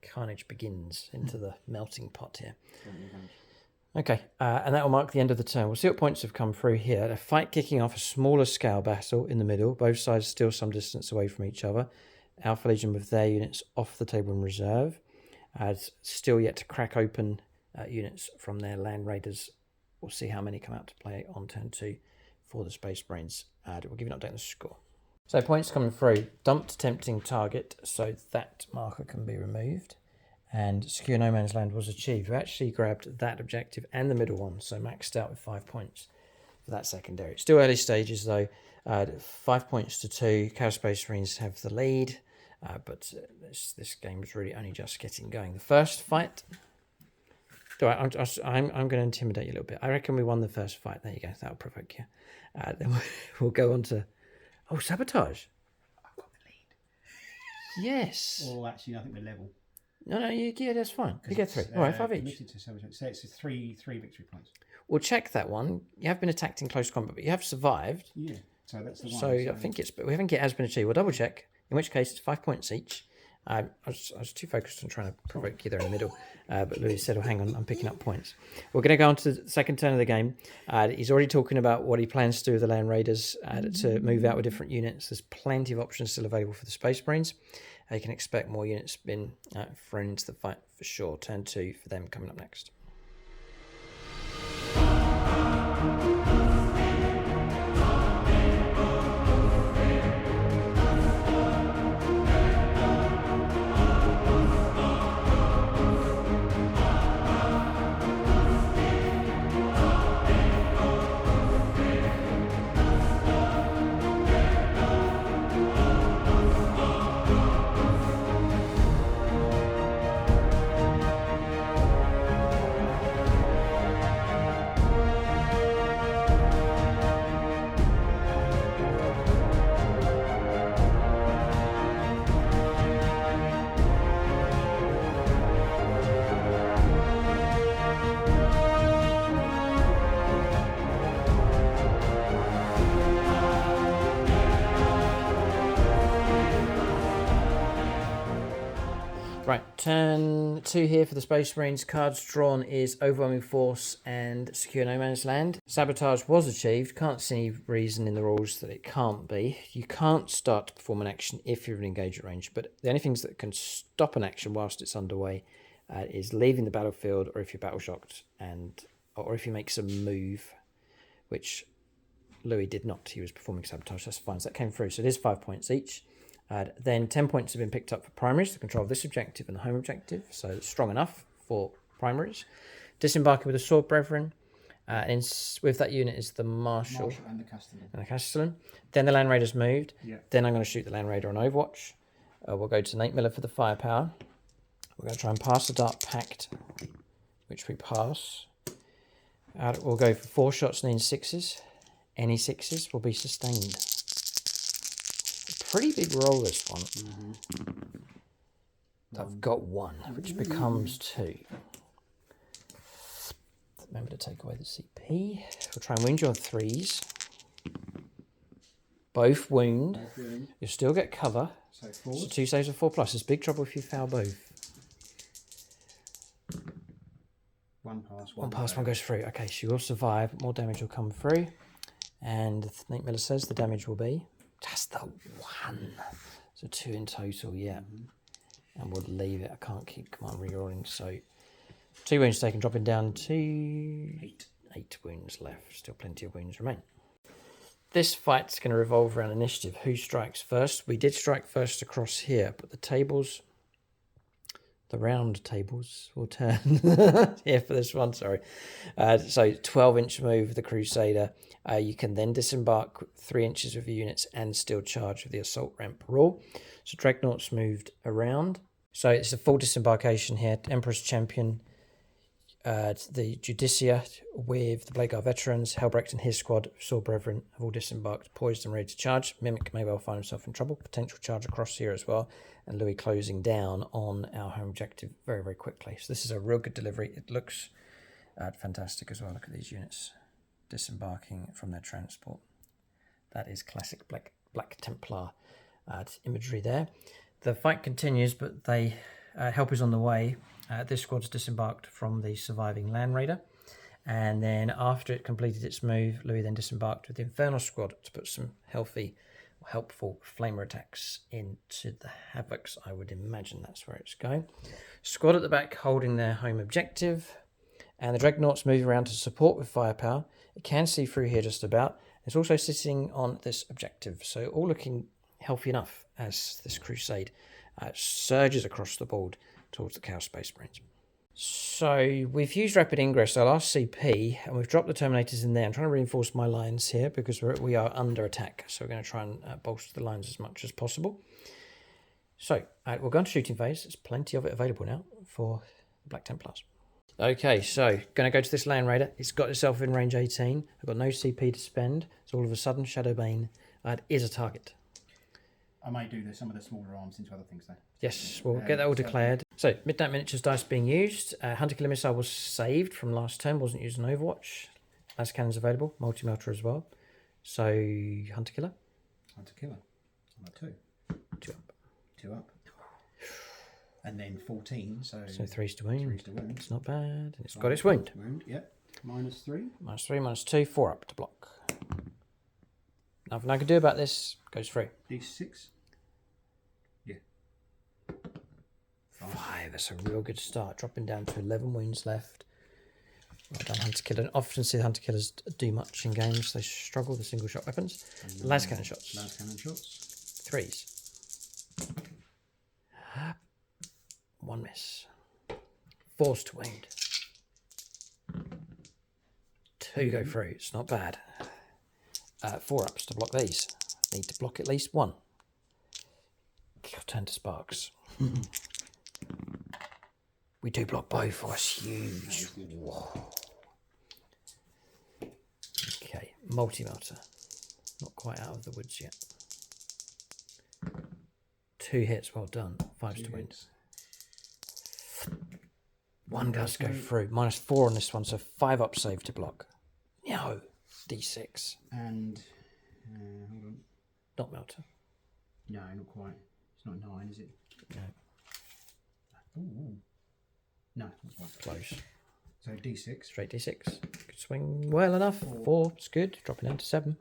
Carnage begins into the melting pot here. Okay, and that will mark the end of the turn. We'll see what points have come through here. A fight kicking off, a smaller scale battle in the middle. Both sides still some distance away from each other. Alpha Legion with their units off the table in reserve. Still yet to crack open units from their land raiders. We'll see how many come out to play on turn 2 for the Space Marines. We'll give you an update on the score. So points coming through. Dumped tempting target, so that marker can be removed. And secure no man's land was achieved. We actually grabbed that objective and the middle one, so maxed out with 5 points for that secondary. Still early stages though. 5 points to 2. Chaos Space Marines have the lead, but this game is really only just getting going. The first fight. I'm going to intimidate you a little bit. I reckon we won the first fight. There you go. That'll provoke you. Then we'll go on to sabotage. I've got the lead. Yes. Or actually, I think we're level. No, that's fine. You get 3. All right, 5 each. To sabotage. So it's 3 victory points. We'll check that one. You have been attacked in close combat, but you have survived. Yeah, so that's the one. So I think we haven't it has been achieved. We'll double check. In which case, it's 5 points each. I was too focused on trying to provoke you there in the middle, but Louis said, "Oh, hang on, I'm picking up points." We're going to go on to the second turn of the game. He's already talking about what he plans to do with the Land Raiders to move out with different units. There's plenty of options still available for the Space Marines. You can expect more units being thrown into the fight for sure. Turn 2 for them coming up next. Right, turn 2 here for the Space Marines. Cards drawn is Overwhelming Force and Secure No Man's Land. Sabotage was achieved. Can't see any reason in the rules that it can't be. You can't start to perform an action if you're in engagement range, but the only things that can stop an action whilst it's underway is leaving the battlefield, or if you're battle shocked, or if you make some move, which Louis did not. He was performing sabotage. That's fine. So that came through. So it is 5 points each. Then 10 points have been picked up for primaries to control this objective and the home objective, so it's strong enough for primaries. Disembarking with the Sword Brethren, and with that unit is the Marshal and the Castellan. Then the Land Raiders moved. Yeah. Then I'm going to shoot the Land Raider on Overwatch. We'll go to Nate Miller for the firepower. We're going to try and pass the Dark Pact, which we pass. We'll go for 4 shots needing 6s. Any 6s will be sustained. Pretty big roll, this one. I've got 1, which becomes 2. Remember to take away the CP. We'll try and wound you on 3s. Both wound. You'll still get cover. So 2 saves of 4+. There's big trouble if you foul both. 1 pass. 1 pass, 1 goes through. Okay, so you will survive. More damage will come through. And Nate Miller says the damage will be just the 1. So 2 in total, yeah. And we'll leave it. I can't keep command rerolling. So 2 wounds taken, dropping down to 8 wounds left. Still plenty of wounds remain. This fight's going to revolve around initiative. Who strikes first? We did strike first across here, but the tables, the round tables, will turn here for this one. Sorry. So 12-inch move, the Crusader. You can then disembark 3 inches of your units and still charge with the assault ramp rule. So Dreadnoughts moved around. So it's a full disembarkation here. Emperor's Champion, the Judicia with the Blade Guard veterans, Helbrecht and his squad, Sword Brethren have all disembarked, poised and ready to charge. Mimic may well find himself in trouble. Potential charge across here as well. And Louis closing down on our home objective very, very quickly. So this is a real good delivery. It looks fantastic as well. Look at these units disembarking from their transport. That is classic Black Templar imagery there. The fight continues, but help is on the way. This squad's disembarked from the surviving Land Raider. And then after it completed its move, Louis then disembarked with the Infernal Squad to put some helpful flamer attacks into the Havocs. I would imagine that's where it's going. Squad at the back holding their home objective. And the Dreadnoughts move around to support with firepower. It can see through here just about. It's also sitting on this objective. So all looking healthy enough as this Crusade surges across the board towards the Chaos Space Marines. So we've used Rapid Ingress, our last CP, and we've dropped the Terminators in there. I'm trying to reinforce my lines here because we are under attack. So we're going to try and bolster the lines as much as possible. So we'll go into shooting phase. There's plenty of it available now for the Black Templars. Okay, so going to go to this Land Raider. It's got itself in range 18. I've got no CP to spend. So all of a sudden, Shadowbane is a target. I might do some of the smaller arms into other things though. Yes, we'll get that all declared. So, Midnight Miniatures dice being used. Hunter Killer Missile was saved from last turn, wasn't used in Overwatch. Las cannons available, multi-melter as well. So, Hunter Killer. Hunter Killer. I'm at 2. 2 up. 2 up. And then 14, so 3s to wound. 3s to wound. It's not bad. It's got its wound. Yep. -3. -3, -2, 4 up to block. Nothing I can do about this. Goes through. D6. Yeah. 5. That's a real good start. Dropping down to 11 wounds left. Well done, Hunter Killer. Often see Hunter Killers do much in games. They struggle with single shot weapons. Las cannon shots. Las cannon shots. 3s. 1 miss. 4s to wound. 2 go through. It's not bad. 4 ups to block these. Need to block at least 1. Turn to sparks. We do block both. Oh, that's huge. Whoa. Okay, multi-melter. Not quite out of the woods yet. 2 hits, well done. 5s to wound. 1 does go through. -4 on this one, so 5 up save to block. No. D6. And, hold on. Not melter. No, not quite. It's not 9, is it? No. Ooh. No, not quite. Close. So D6. Straight D6. Good swing. Well enough. 4. It's good. Dropping down to 7.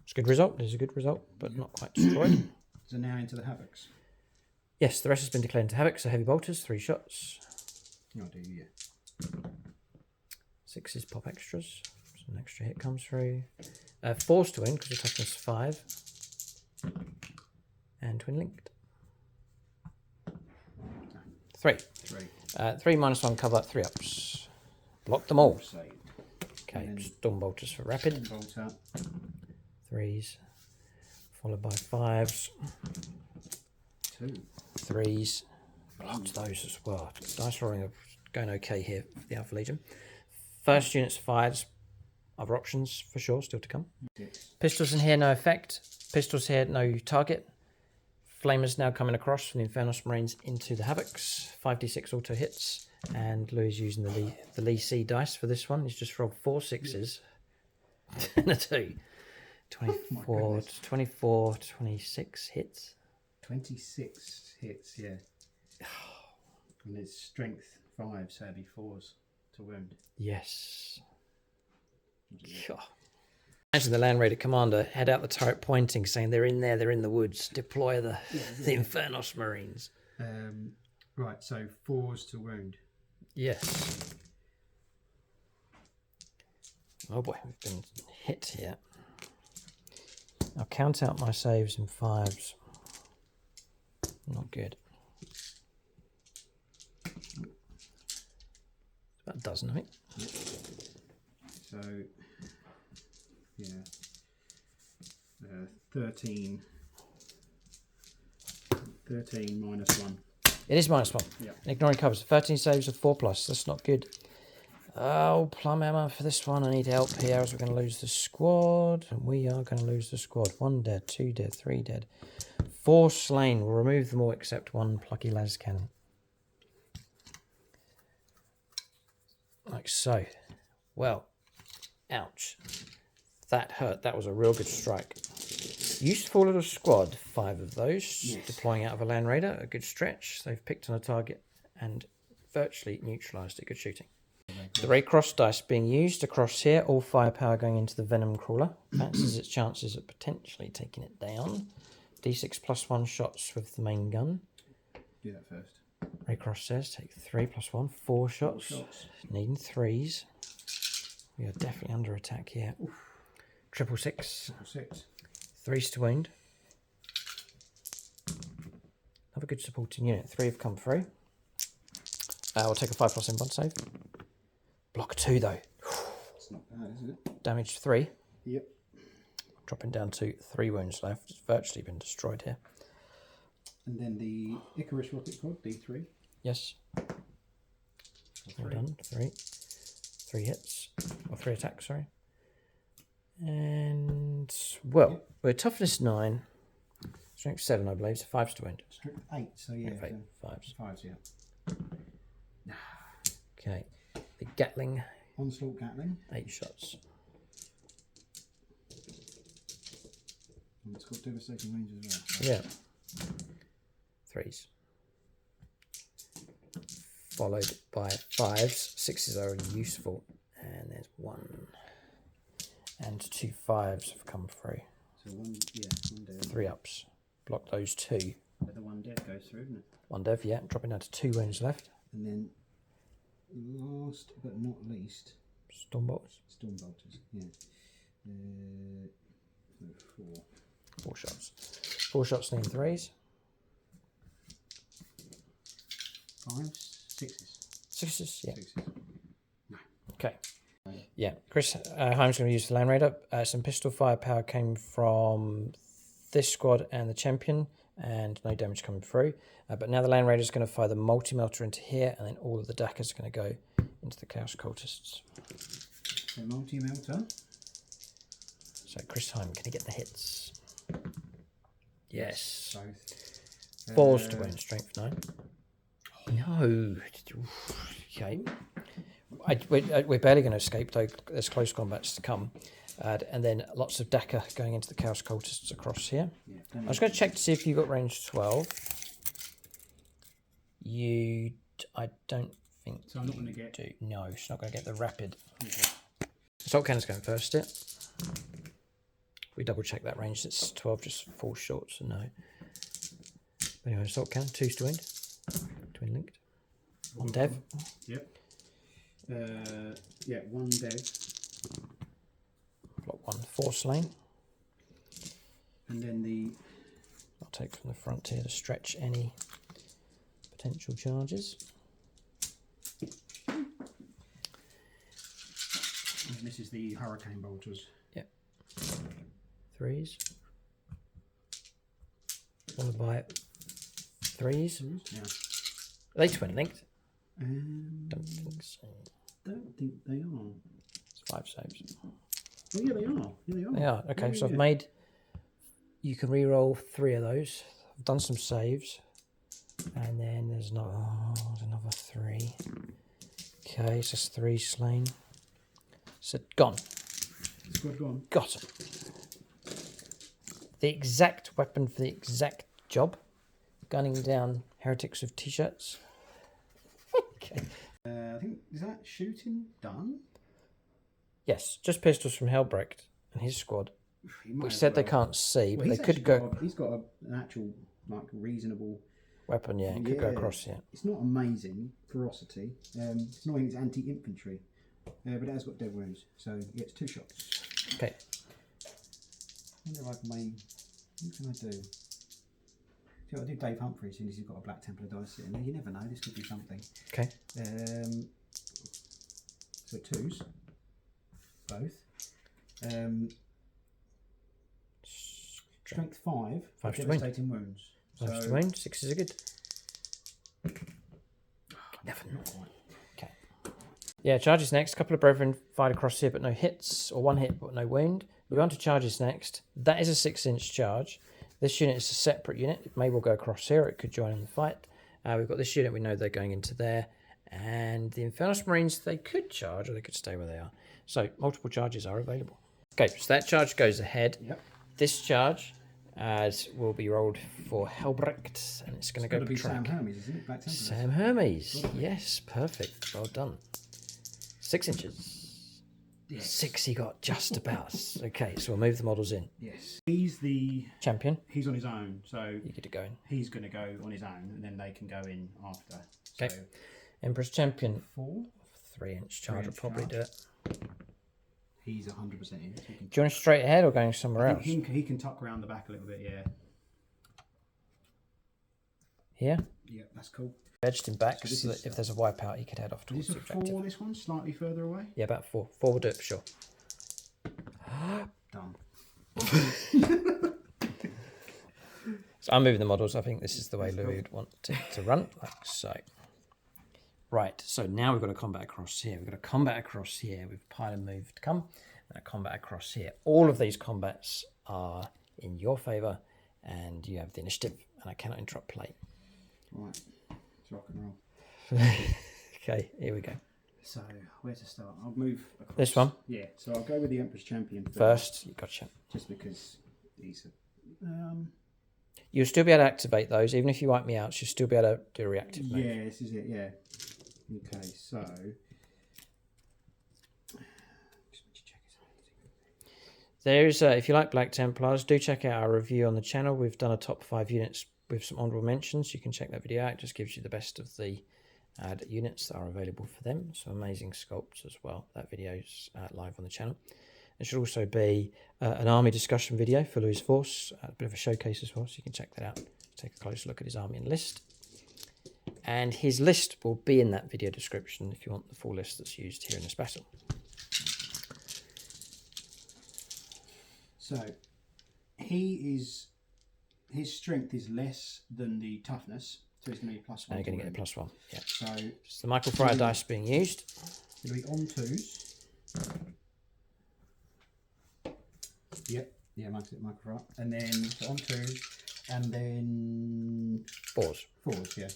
It's a good result. It's a good result, but not quite destroyed. So now into the Havocs. Yes, the rest has been declared into Havoc, so heavy bolters, 3 shots. No, do you? 6s pop extras. So an extra hit comes through. 4s to win because your toughness 5. And twin linked. 3. 3 -1 cover, 3 ups. Block them all. Saved. Okay, storm bolters for rapid. Bolter. 3s. Followed by 5s. 2. 3s. Blocked those as well. Dice rolling are going okay here for the Alpha Legion. First unit's 5s. Other options for sure still to come. Yes. Pistols in here, no effect. Pistols here, no target. Flamers now coming across from the Inspirational Marines into the Havocs. 5d6 auto hits. And Louis using the Lee C dice for this one. He's just rolled 4 6s and a 2. 24, 24, 26 hits. 26 hits, yeah. And it's strength 5, so it'd be 4s to wound. Yes. Imagine the Land Raider commander head out the turret pointing, saying they're in there, they're in the woods. Deploy the Infernos Marines. Right, so 4s to wound. Yes. Oh boy, we've been hit here. I'll count out my saves in 5s. Not good. About a dozen, I think. Yep. So, yeah. 13. 13 -1. It is -1. Yep. Ignoring covers. 13 saves of 4+. That's not good. Oh, plum hammer for this one. I need help here as we're going to lose the squad. And we are going to lose the squad. 1 dead, 2 dead, 3 dead. 4 slain. We'll remove them all except 1 plucky las cannon. Like so. Well, ouch. That hurt. That was a real good strike. Useful little squad. 5 of those. Yes. Deploying out of a Land Raider. A good stretch. They've picked on a target and virtually neutralised it. Good shooting. The Raycross dice being used across here. All firepower going into the Venom Crawler. Fancies its chances of potentially taking it down. D6 +1 shots with the main gun. Do that first. Raycross says take 3 +1. 4 shots. Needing 3s. We are definitely under attack here. Oof. 666. 666. 3s to wound. Another good supporting unit. 3 have come through. We'll take a 5+ in bond save. Block 2 though. It's not bad, is it? Damage 3. Yep. Dropping down to 3 wounds left. It's virtually been destroyed here. And then the Icarus rocket pod, D3. Yes. Well done. 3. 3 hits. Or 3 attacks, sorry. And, well, yep. We're toughness 9. Strength 7, I believe. So 5s to wound. Strength 8, so yeah. 5s. 5s, yeah. Okay. The Gatling. Onslaught Gatling. 8 shots. And it's got devastating range as well. So. Yeah. 3s. followed by 5s. 6s are already useful, and there's 1 and 2 5s have come through. So one dev. 3 ups. Block those 2. But the 1 dev goes through, isn't it? 1 dev, yeah. Dropping down to 2 wounds left. And then last but not least, Stormbolters. Stormbolters, yeah. So 4. 4 shots. 4 shots, needing 3s. 5s, 6s. 6s, yeah. 6s. No. Okay. Yeah, Chris Heim's going to use the Land Raider. Some pistol firepower came from this squad and the champion, and no damage coming through. But now the Land Raider is going to fire the multi-melter into here, and then all of the daggers are going to go into the Chaos Cultists. So multi-melter. So Chris Heim, can he get the hits? Yes. Both. Forced to wound, strength 9. No. Okay. We're barely going to escape, though. There's close combats to come. And then lots of Daka going into the Chaos Cultists across here. Yeah, I was going to check to see if you got range 12. I don't think so I'm not going to get... do. No, she's not going to get the rapid. Okay. Assault Cannon's going first here. We double check that range. It's 12, just falls short, so no. Anyway, Assault Cannon, 2s to wound. Twin linked. 1 dev. Yep. Yeah, 1 dev. Block 1, 4 slain. And then the... I'll take from the front here to stretch any potential charges. And this is the Hurricane Bolters. Yep. 3s. Followed by 3s. Yeah. Are they twin linked? Don't think so. Don't think they are. It's 5 saves. Oh yeah, they are. Yeah, they are. They are. Okay, Yeah, so I've made... You can re-roll 3 of those. I've done some saves. And then there's another 3. Okay, so it's 3 slain. So gone. Squad gone. Got him. The exact weapon for the exact job. Gunning down heretics with t-shirts. Okay. I think, is that shooting done? Yes, just pistols from Helbrecht and his squad. We said they can't see, but they could go... He's got an actual, like, reasonable... Weapon, yeah, it could go across here. It's not amazing ferocity. It's not it's anti-infantry, but it has got dead wounds, so it gets 2 shots. Okay. I wonder if I can maybe... What can I do? See, I'll do Dave Humphrey as soon as he's got a Black Templar dice sitting there. You never know, this could be something. Okay. So 2s. Both. Strength 5. 5 to devastating wounds. 5 to wound. 6s are good. Never know. Okay. Yeah, charges next. A couple of brethren fired across here, but no hits, or 1 hit, but no wound. We're on to charges next. That is a 6-inch charge. This unit is a separate unit. It may well go across here. It could join in the fight. We've got this unit. We know they're going into there. And the Inspirational Marines, they could charge, or they could stay where they are. So multiple charges are available. Okay, so that charge goes ahead. Yep. This charge will be rolled for Helbrecht, and it's going to go be track. Sam Hermes, isn't it? Black Templars. Sam Hermes. Yes, perfect. Well done. 6 inches. Yes. 6 he got just about. Okay, so we'll move the models in. Yes. He's the Champion. He's on his own, so You get to go in. he's going to go on his own, and then they can go in after. Okay. So Emperor's Champion. 4. 3-inch charge will 3-inch probably charge. do it. He's 100% in. So he can, Do you want straight ahead or going somewhere else? he can tuck around the back a little bit, yeah. Here? Yeah, that's cool. Edged him back So this so is- that if there's a wipeout, he could head off Is towards this the a 4, objective. this one? Slightly further away? Yeah, about 4. 4 will do it for sure. Done. So I'm moving the models. I think this is the way Louis would want it to run, like so. Right, so now we've got a combat across here. We've got a combat across here with pile and move to come, and a combat across here. All of these combats are in your favour, and you have the initiative, and I cannot interrupt play. Right, let's rock and roll. Okay, here we go. So, where to start? I'll move across. This one? Yeah, so I'll go with the Emperor's Champion First, you gotcha. just because he's a... You'll still be able to activate those, even if you wipe me out. You'll still be able to do a reactive move. Yeah, this is it, yeah. Okay, so There's, if you like Black Templars, do check out our review on the channel. We've done a top 5 units with some honorable mentions. You can check that video out. It just gives you the best of the units that are available for them. Some amazing sculpts as well. That video's live on the channel. There should also be an army discussion video for Louis' Force, a bit of a showcase as well, so you can check that out. Take a closer look at his army and list. And his list will be in that video description if you want the full list that's used here in this battle. So, his strength is less than the toughness, so he's going to be +1. Now you're going to get a +1. Yeah. So it's the Michael Fryer dice being used. It'll be on 2s. Yep. Yeah, Michael Fryer. And then so on 2s, and then 4s. 4s. Yeah.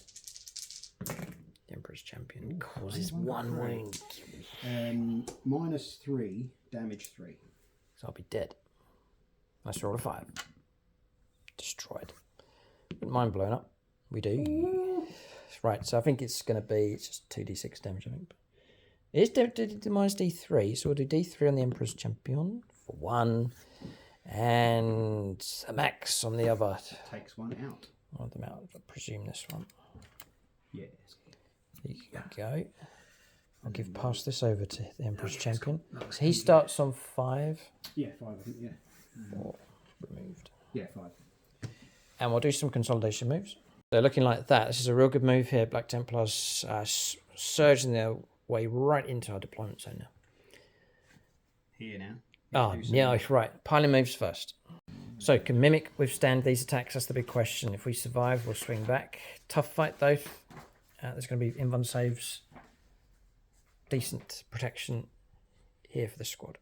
The Emperor's Champion causes 1 wound. -3, damage 3. So I'll be dead. Nice roll of 5. Destroyed. Wouldn't mind blowing up. We do. Right, so I think it's going to be just 2d6 damage, I think. It is minus d3, so we'll do d3 on the Emperor's Champion for 1. And a max on the other. Takes 1 out. One of them out. I presume this one. Yes. There you go. I'll pass this over to the Emperor's Champion. So he starts on 5. Yeah, 5, I think, yeah. Or removed. Yeah, 5. And we'll do some consolidation moves. So looking like that, this is a real good move here. Black Templars surging their way right into our deployment zone now. Here now. Oh, yeah, right. Piling moves first. So can Mimic withstand these attacks? That's the big question. If we survive, we'll swing back. Tough fight though. There's going to be invuln saves. Decent protection here for the squad.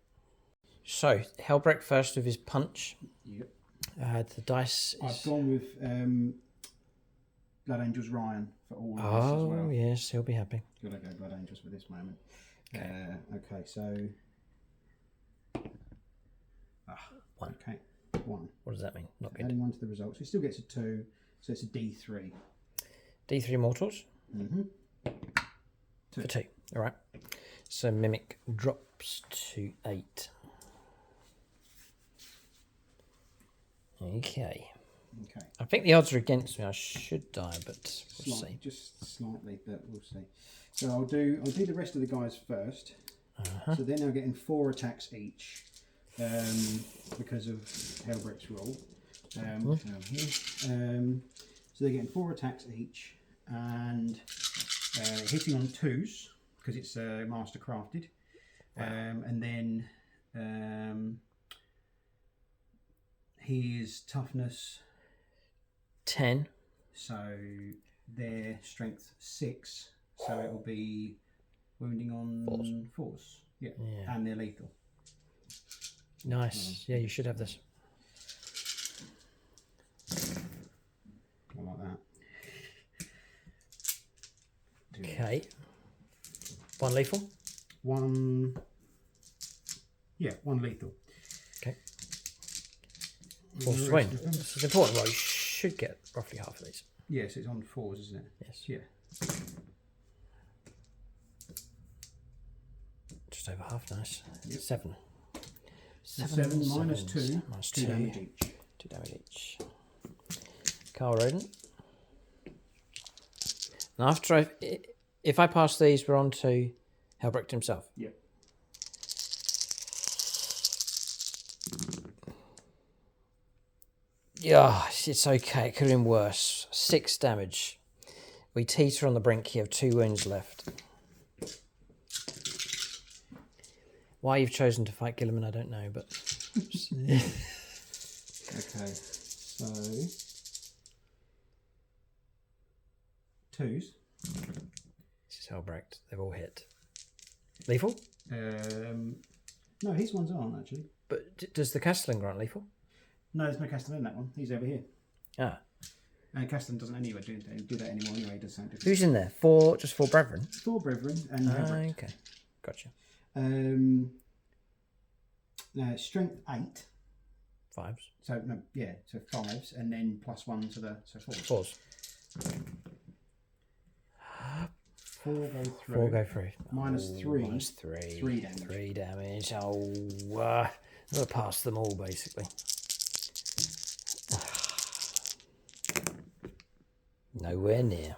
So Hellbreak first with his punch. Yep. The dice. I've gone with Blood Angels Ryan for all of this as well. Oh yes, he'll be happy. Gotta go Blood Angels for this moment. Okay. Okay, so 1. Okay, 1. What does that mean? Not good. Adding 1 to the results. He still gets a 2, so it's a D3. D3 mortals. Mm-hmm. For 2. All right. So Mimic drops to 8. Okay. I think the odds are against me. I should die, but we'll see. Just slightly, but we'll see. So I'll do the rest of the guys first. So they're now getting 4 attacks each because of Hellbreak's roll. So they're getting 4 attacks each and hitting on 2s because it's master crafted. And then his toughness 10. So their strength 6. So it'll be wounding on 4s. Yeah. And they're lethal. Nice. Yeah, you should have this. I like that. Okay. 1 lethal? 1. Yeah, 1 lethal. Okay. 4 swing. This is important, right? You should get roughly half of these. Yes, it's on 4s, isn't it? Yes. Yeah. Just over half, nice. Yep. 7. 7 minus 2. Minus 2 damage each. 2 damage each. Carl Roden. And after if I pass these, we're on to Hellbrecht himself. Yep. Yeah, it's okay. It could have been worse. 6 damage. We teeter on the brink here of 2 wounds left. Why you've chosen to fight Gilliman, I don't know, but... Okay, so... 2s. This is Hellbrecht. They've all hit. Lethal? No, his ones aren't, actually. But does the Castellan grant lethal? No, there's no Castellan in that one. He's over here. Ah. And Castellan doesn't anyway do that anymore anyway. He does something different. Who's in there? Just 4 brethren? 4 brethren and Hellbrecht. Okay. Gotcha. Strength 8. 5s. So no, yeah, so 5s, and then +1 to the 4s. 4s. 4 go through. 4 go through. Minus 3. Minus 3. 3 damage. 3 damage. Oh, I'm going to pass them all, basically. Nowhere near.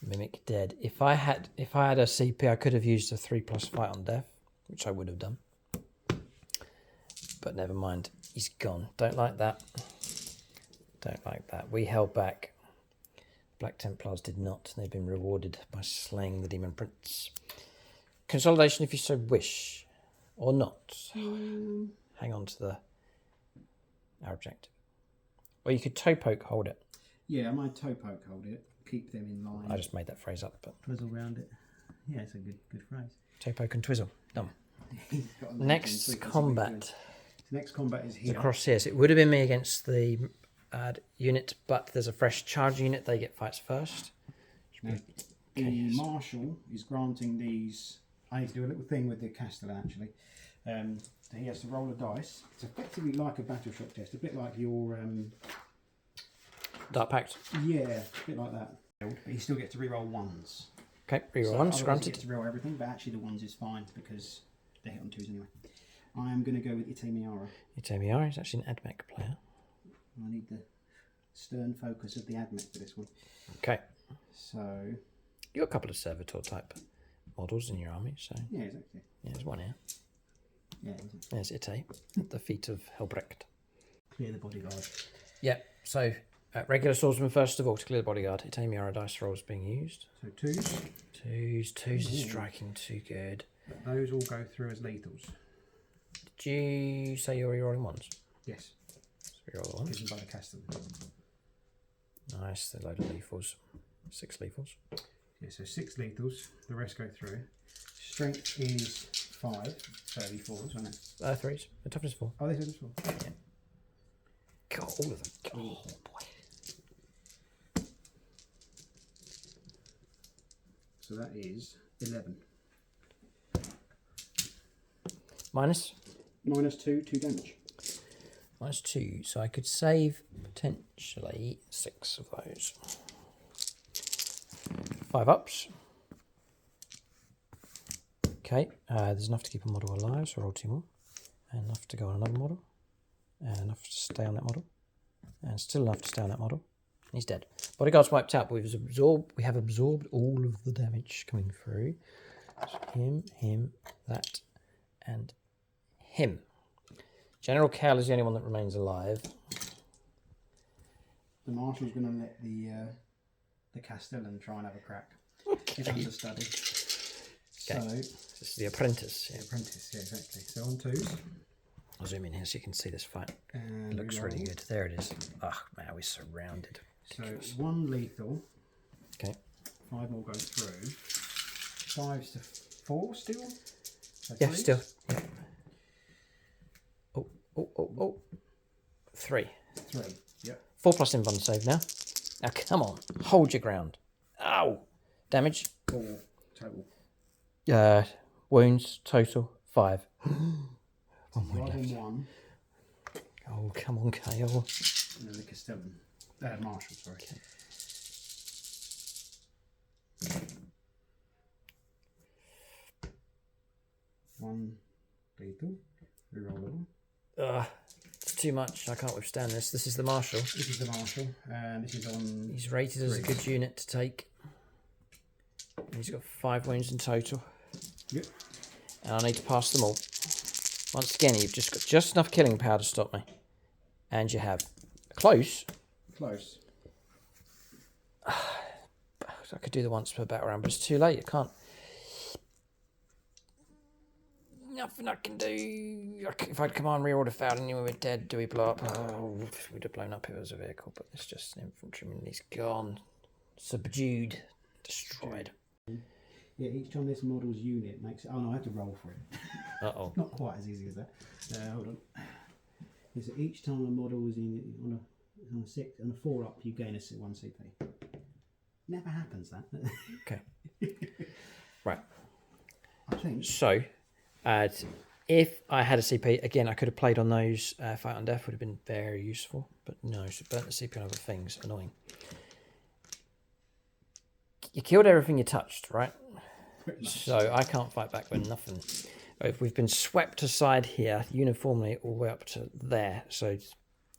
Mimic dead. If I had a CP, I could have used a 3+ fight on death, which I would have done. But never mind. He's gone. Don't like that. Don't like that. We held back. Black Templars did not. They've been rewarded by slaying the Demon Prince. Consolidation if you so wish. Or not. Hang on to our objective. Or you could toe poke, hold it. Yeah, I might toe poke, hold it. Keep them in line. I just made that phrase up. But twizzle around it. Yeah, it's a good phrase. Toe poke and twizzle. Done. Next combat. Next combat is here. The crosshairs. It would have been me against the unit, but there's a fresh charge unit. They get fights first. Now, the Marshal is granting these. I need to do a little thing with the Castellan actually. So he has to roll a dice. It's effectively like a battle shock test, a bit like your Dark Pact. Yeah, a bit like that. But he still gets to reroll ones. Okay, reroll ones, granted. He gets to reroll everything, but actually the ones is fine because they hit on 2s anyway. I am going to go with Itemiara. Itemiara is actually an AdMech player. I need the stern focus of the AdMech for this one. Okay. So you've got a couple of servitor type models in your army, so yeah, exactly. Yeah, there's one here. Yeah, there's Ite at the feet of Helbrecht. Clear the bodyguard. Yeah, so regular swordsman first of all to clear the bodyguard. Itemiara dice rolls being used. So 2s. 2s is striking too good. But those all go through as lethals. Did you say you're rerolling ones? Yes. So reroll the ones. Given by the Castellan. Nice, the load of lethals. 6 lethals. Yeah, so 6 lethals. The rest go through. Strength is 5. So 4s, isn't it? 3s. The toughness is 4. Oh, this is 4. Yeah. God, all of them. Oh boy. So that is 11. Minus? Minus 2 damage. Minus 2, so I could save potentially 6 of those. 5 ups. Okay, there's enough to keep a model alive, so roll 2 more. And enough to go on another model. And enough to stay on that model. And still enough to stay on that model. He's dead. Bodyguard's wiped out, but we have absorbed all of the damage coming through. So him, that, and him. General Cal is the only one that remains alive. The Marshal's going to let the Castellan try and have a crack. Okay. He's understudy. Okay. So this is the apprentice. Yeah. The apprentice, yeah, exactly. So on 2s. I'll zoom in here so you can see this fight. And it looks really good. There it is. Oh, man, we're surrounded. Ridiculous. So 1 lethal. Okay. 5 more go through. 5s to 4 still? So yeah, 3s? Still. Yeah. Oh. 3. 3, yep. 4 plus invuln save now. Now, come on. Hold your ground. Ow. Damage. 4 total. Wounds total 5. 1 wound 5 left. and 1. Oh, come on, Kale. And then the Castellan. Marshal, sorry. Okay. 1 lethal. Reroll. It's too much. I can't withstand this. This is the Marshal. This is the Marshal, and this is on. He's rated as a good unit to take. He's got 5 wounds in total. Yep. And I need to pass them all. Once again, you've just got just enough killing power to stop me. And you have. Close. Close. I could do the once per battle round, but it's too late. I can't. Nothing I can do. If I'd command reorder failed and you were dead, do we blow up? Oh, we'd have blown up if it was a vehicle, but it's just an infantryman. He's gone. Subdued. Destroyed. Yeah, each time this model's unit makes. Oh no, I have to roll for it. Uh-oh. Not quite as easy as that. Hold on. So each time a model is on a 6 and a 4 up, you gain a 1 CP. Never happens that. Okay. Right. I think. So, if I had a CP, again, I could have played on those. Fight on Death would have been very useful, but no, so burnt the CP on other things. Annoying. You killed everything you touched, right? Pretty much. So I can't fight back with nothing. If we've been swept aside here uniformly all the way up to there. So,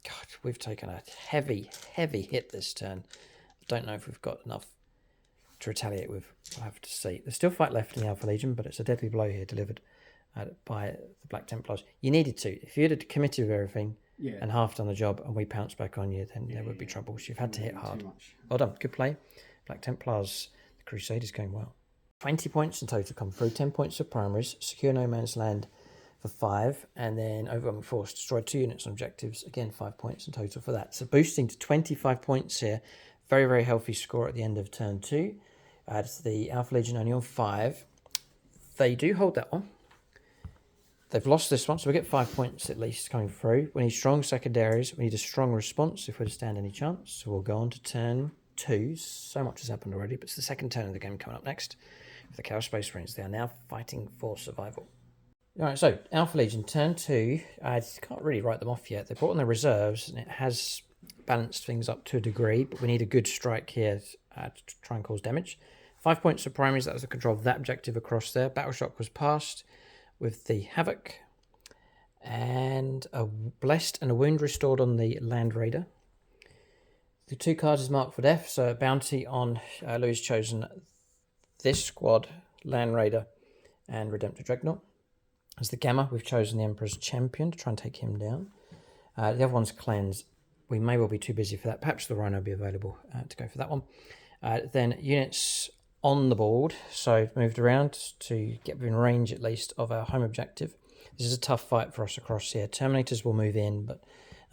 God, we've taken a heavy, heavy hit this turn. I don't know if we've got enough to retaliate with. We'll have to see. There's still fight left in the Alpha Legion, but it's a deadly blow here delivered by the Black Templars. You needed to. If you'd have committed with everything and half done the job and we pounced back on you, then there would be trouble. So you've had to hit hard. Well done. Good play. Black Templars, the Crusade is going well. 20 points in total come through. 10 points for primaries. Secure no man's land for 5. And then overwhelming force. Destroy 2 units on objectives. Again, 5 points in total for that. So boosting to 25 points here. Very, very healthy score at the end of turn 2. It's the Alpha Legion only on 5. They do hold that one. They've lost this one, so we get 5 points at least coming through. We need strong secondaries. We need a strong response if we're to stand any chance. So we'll go on to turn 2. So much has happened already, but it's the second turn of the game coming up next. For the Chaos Space Marines, they are now fighting for survival. Alright, so Alpha Legion, turn 2. I can't really write them off yet. They brought on their reserves, and it has balanced things up to a degree, but we need a good strike here to try and cause damage. 5 points for primaries, that was the control of that objective across there. Battle Shock was passed with the Havoc, and a Blessed and a Wound restored on the Land Raider. The 2 cards is marked for death, so a bounty on Louis chosen this squad, Land Raider and Redemptor Dreadnought. As the Gamma, we've chosen the Emperor's Champion to try and take him down. The other one's Cleanse. We may well be too busy for that. Perhaps the Rhino will be available to go for that one. Then units on the board, so moved around to get within range at least of our home objective. This is a tough fight for us across here. Terminators will move in, but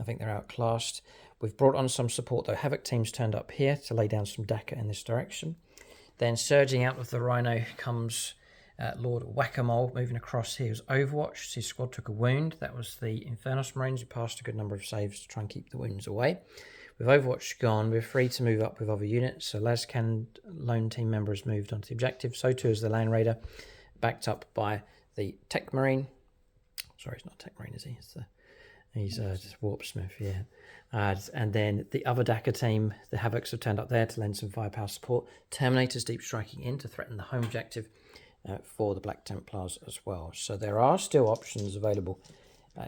I think they're outclassed. We've brought on some support though. Havoc teams turned up here to lay down some Dakka in this direction. Then surging out with the Rhino comes Lord Whack-A-Mole, moving across here. He was Overwatched. His squad took a wound. That was the Infernos Marines who passed a good number of saves to try and keep the wounds away. With Overwatch gone, we're free to move up with other units. So Lascan lone team member has moved onto the objective. So too is the Land Raider, backed up by the Tech Marine. Sorry, it's not Tech Marine, is he? He's just Warp Smith, yeah. And then the other Dakka team, the Havocs, have turned up there to lend some firepower support. Terminators deep striking in to threaten the home objective for the Black Templars as well. So there are still options available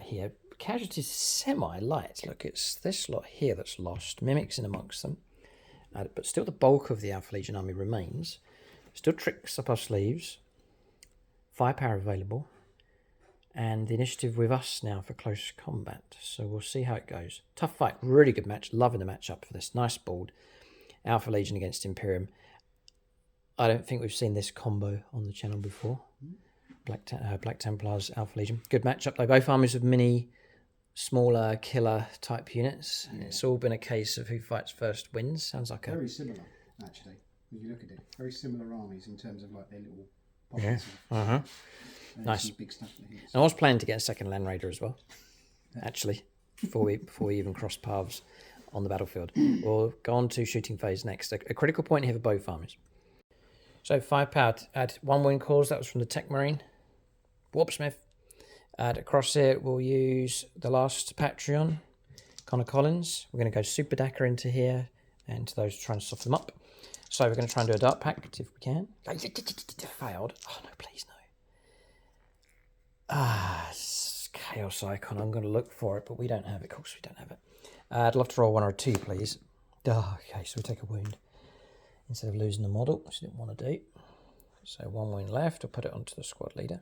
here. Casualties semi-light. Look, it's this lot here that's lost. Mimics in amongst them. But still the bulk of the Alpha Legion army remains. Still tricks up our sleeves. Firepower available. And the initiative with us now for close combat. So we'll see how it goes. Tough fight. Really good match. Loving the matchup for this. Nice board. Alpha Legion against Imperium. I don't think we've seen this combo on the channel before. Black Templars, Alpha Legion. Good matchup though. Both armies with mini, smaller killer type units. Yeah. It's all been a case of who fights first wins. Sounds like very similar, actually, when you look at it. Very similar armies in terms of like their little pockets. Yeah. Nice. Big stuff and I was planning to get a second Land Raider as well, actually, before we even cross paths on the battlefield. We'll go on to shooting phase next. A critical point here for both armies. So firepower at 1 wound cause, that was from the Tech Marine. Warpsmith. Across here, we'll use the last Patreon, Connor Collins. We're going to go Super Dakka into here, and to those trying to soften them up. So we're going to try and do a Dark Pact if we can. Failed. Oh no, please no. Chaos Icon. I'm going to look for it, but we don't have it. Of course we don't have it. I'd love to roll 1 or 2, please. Okay, so we take a wound instead of losing the model, which I didn't want to do. So 1 wound left. I'll put it onto the squad leader.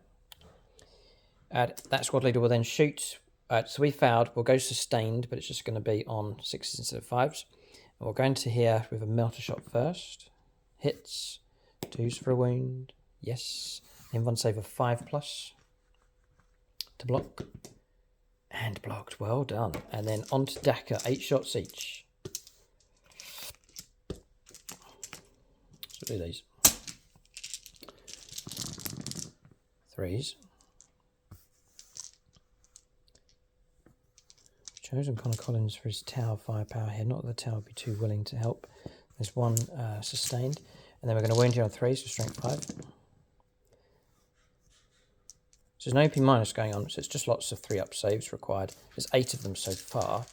That squad leader will then shoot. So we failed. We'll go sustained, but it's just going to be on 6s instead of 5s. And we'll go into here with a melter shot first. Hits. 2s for a wound. Yes. Invuln save of 5+ to block. And blocked. Well done. And then onto Dakka. 8 shots each. So do these. 3s. Chosen Connor Collins for his tower firepower here. Not that the tower would be too willing to help. There's 1 sustained. And then we're going to wound you on 3, so strength 5. So there's no AP minus going on, so it's just lots of 3-up saves required. There's 8 of them so far.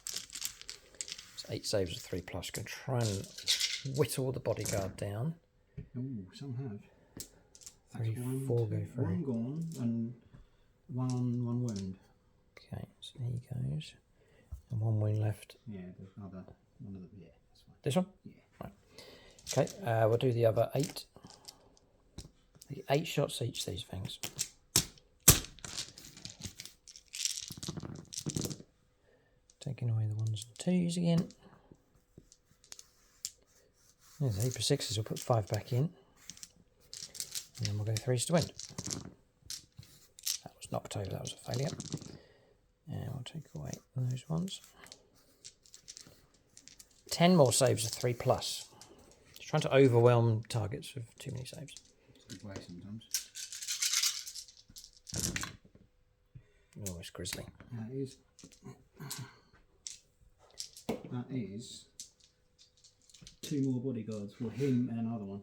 It's 8 saves of 3+. Going to try and whittle the bodyguard down. Oh, some have. That's 3, 4 go through. One gone and one wound. Okay, so he goes. And 1 wound left. Yeah, there's another one of the. Yeah, that's fine. This one? Yeah. Right. Okay, we'll do the other 8. 8 shots each, these things. Taking away the 1s and 2s again. There's 8 for 6s, we'll put 5 back in. And then we'll go 3s to wind. That was knocked over, that was a failure. And we'll take away those ones. 10 more saves of 3+. Just trying to overwhelm targets with too many saves. It's a good way sometimes. Oh, it's grisly. That is 2 more bodyguards for him and another one.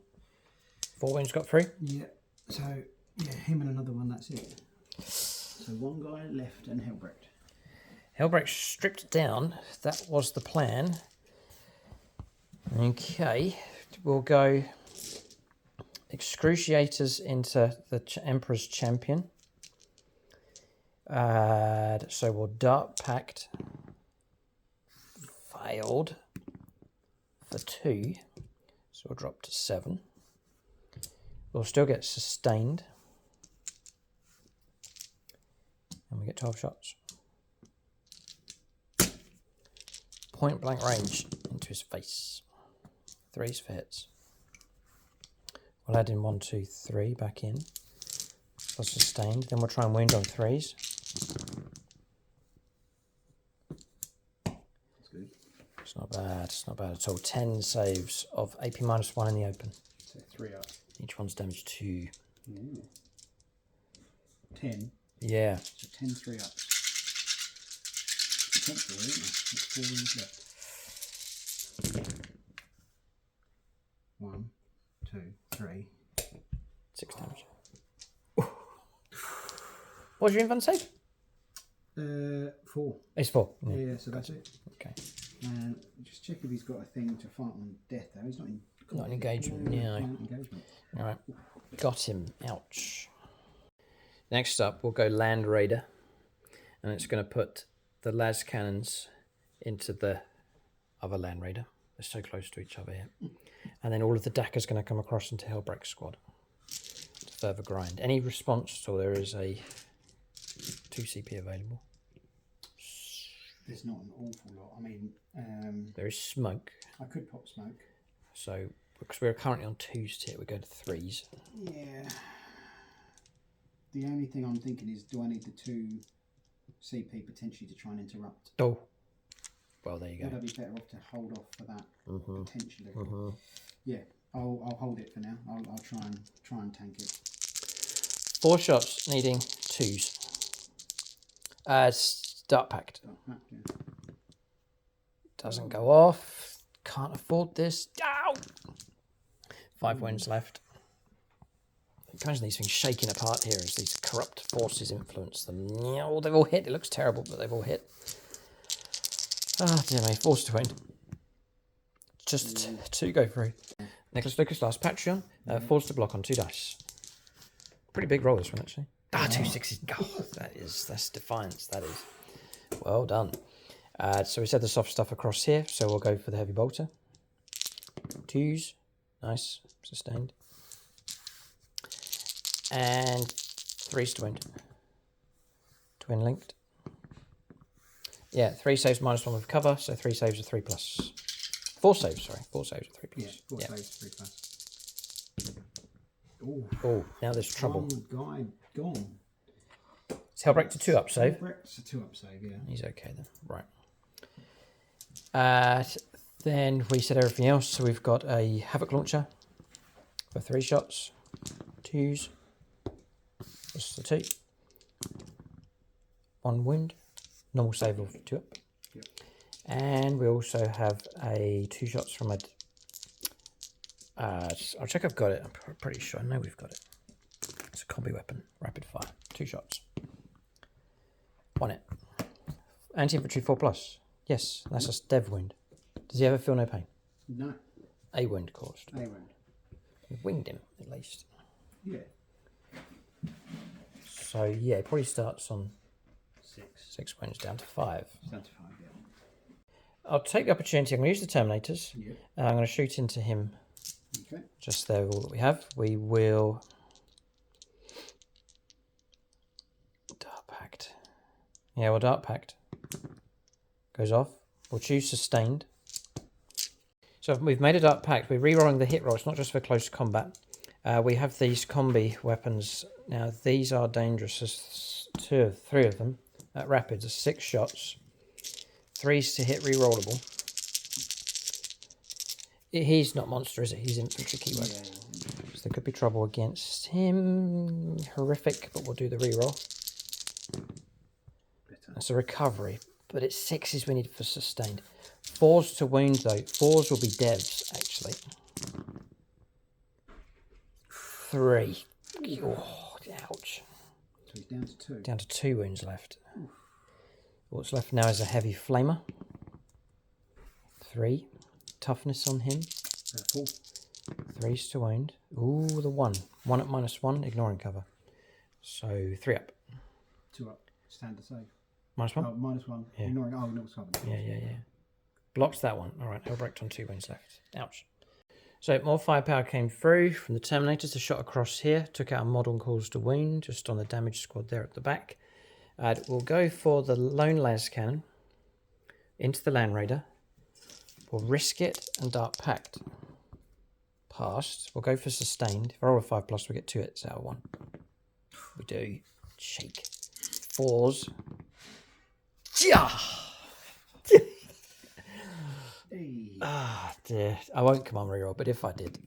4 wounds got through? Yeah. So, yeah, him and another one, that's it. So 1 guy left and Hellbrecht. Hellbrecht stripped down. That was the plan. Okay, we'll go Excruciators into the Emperor's Champion. So we'll Dark Pact. Failed for 2. So we'll drop to 7. We'll still get sustained. And we get 12 shots. Point blank range into his face. 3s for hits. We'll add in 1, 2, 3 back in. For sustained. Then we'll try and wound on 3s. That's good. It's not bad. It's not bad at all. 10 saves of AP -1 in the open. So 3 up. Each one's damage 2. Yeah. 10. Yeah. So 10 3 ups. Potentially, isn't there? There's 4 wounds left. 1, 2, 3. 6 damage. What's your invent save? 4. It's 4. Yeah, so that's it. Okay. And just check if he's got a thing to fight on death though. He's not in. Not an engagement. Yeah. Engagement. All right. Got him. Ouch. Next up, we'll go Land Raider. And it's going to put the las cannons into the other Land Raider. They're so close to each other here. And then all of the Dakka's going to come across into Hellbrecht's squad to further grind. Any response at all? There is a 2 CP available. There's not an awful lot. I mean, there is smoke. I could pop smoke. So, because we're currently on 2s here, we go to 3s. Yeah. The only thing I'm thinking is, do I need the 2 CP potentially to try and interrupt? Oh. Well, there you go. Would I be better off to hold off for that potentially? Yeah, I'll hold it for now. I'll try and tank it. 4 shots needing 2s. Start pact. Yeah. Doesn't go off. Can't afford this. Ow! 5 wounds left. Imagine these things shaking apart here as these corrupt forces influence them. Oh, they've all hit. It looks terrible, but they've all hit. Ah, dear me. Forced to win. Just 2 go through. Nicholas Lucas, last Patreon. Forced to block on 2 dice. Pretty big roll this one, actually. 2 6s. Oh, that's defiance. That is. Well done. So we said the soft stuff across here, so we'll go for the heavy bolter. 2s. Nice. Sustained. And 3s to wind. Twin linked. Yeah, 3 saves -1 with cover, so 3 saves of 3+. 4 saves, sorry. 4 saves of 3+. Yeah, 4 saves, 3+. Oh, now there's trouble. One guy gone. Is Hellbrecht a 2-up save? Hellbrecht's a 2-up save, yeah. He's okay then. Right. Then we said everything else. So we've got a Havoc launcher for 3 shots. 2s. This is the 2. 1 wound. Normal save of 2-up. Yep. And we also have a 2 shots from a... I'll check I've got it. I'm pretty sure. I know we've got it. It's a combi weapon. Rapid fire. 2 shots. 1 hit. Anti-infantry 4+. Yes, that's a dev wound. Does he ever feel no pain? No. A wound caused. A wound. We've winged him, at least. Yeah. So, yeah, it probably starts on 6. 6 wounds down to 5. Down to 5, yeah. I'll take the opportunity. I'm going to use the Terminators. Yeah. I'm going to shoot into him. Okay. Just there, all that we have. We will... Dark Pact. Yeah, well, Dark Pact goes off. We'll choose Sustained. So we've made a Dark Pact. We're re-rolling the hit roll. It's not just for close combat. We have these combi weapons. Now, these are dangerous. There's 3 of them at rapids. There's 6 shots. 3s to hit re-rollable. He's not monster, is it? He's infantry keyword. Yeah. So there could be trouble against him. Horrific, but we'll do the re-roll. That's a recovery, but it's 6s we need for sustained. 4s to wound, though. 4s will be devs, actually. 3. Oh, ouch. So he's down to 2. Down to 2 wounds left. Oof. What's left now is a heavy flamer. 3. Toughness on him. 4. 3s to wound. Ooh, the 1. 1 at -1, ignoring cover. So 3 up. 2 up. Standard save. -1? Oh, -1. Yeah. Ignoring. Oh, no, it's covered. Yeah. Blocks that one. All right, Hellbrecht on 2 wounds left. Ouch. So more firepower came through from the Terminators. The shot across here took out a modern cause to wound just on the damage squad there at the back. We'll go for the Lone Las Cannon into the Land Raider. We'll risk it and Dark Pact. Passed. We'll go for Sustained. If I roll a 5+, we get 2 hits out of 1. We do. Shake. 4s. Yeah. Ah, dear. I won't come on reroll, but if I did,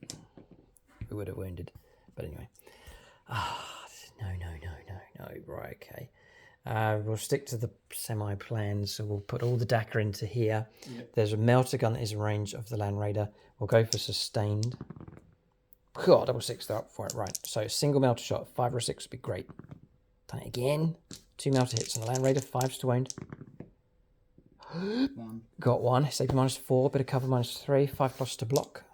we would have wounded. But anyway. No. Right, okay. We'll stick to the semi-plan, so we'll put all the Dakar into here. Yep. There's a melter gun that is in range of the Land Raider. We'll go for Sustained. God, double 6, they're up for it. Right, so single melter shot, 5 or 6 would be great. Done it again. 2 melter hits on the Land Raider, 5s to wound. 1. Got 1. Safety -4, bit of cover -3, 5+ to block.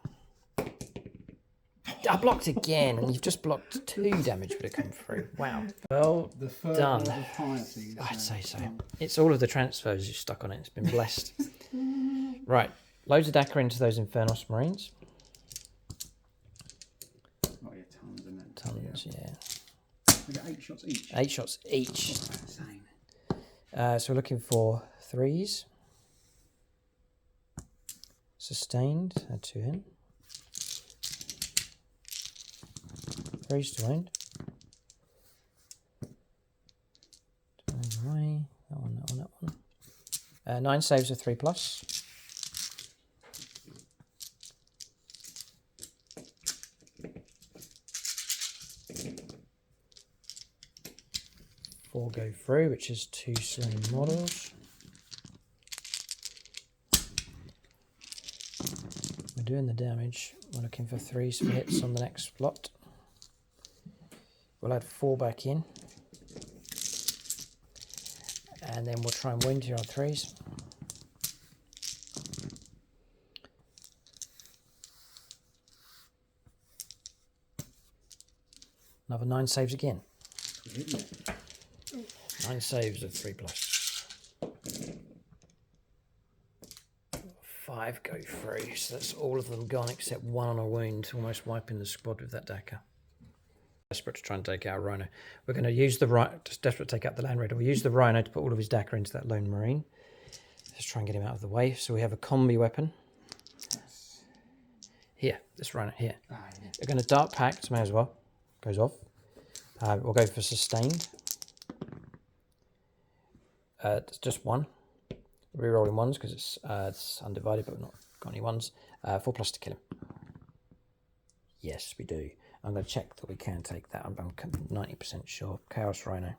I blocked again, and you've just blocked 2 damage would have come through. Wow. Well done. I'd say so. It's all of the transfers you stuck on it. It's been blessed. Right. Loads of Dakar into those Infernos Marines. Oh, yeah, tons and then. Tons, yeah. We got 8 shots each. 8 shots each. Oh, insane. So we're looking for 3s. Sustained. Add 2 in. 3s to wound. Away. That one. 9 saves of 3+. Four go through, which is 2 slain models. We're doing the damage. We're looking for 3s for hits on the next lot. We'll add 4 back in. And then we'll try and wound here on 3s. Another 9 saves again. 9 saves of 3+. 5 go through, so that's all of them gone except 1 on a wound, almost wiping the squad with that Dakar. Desperate to try and take out Rhino. We're going to use the Rhino, just desperate to take out the Land Raider. We'll use the Rhino to put all of his Dakar into that Lone Marine. Let's try and get him out of the way. So we have a combi weapon. Here, this Rhino here. We're going to Dark Pact, may as well. Goes off. We'll go for Sustained. It's just 1. Rerolling 1s because it's undivided, but we've not got any 1s. 4+ to kill him. Yes, we do. I'm going to check that we can take that. I'm 90% sure. Chaos Rhino.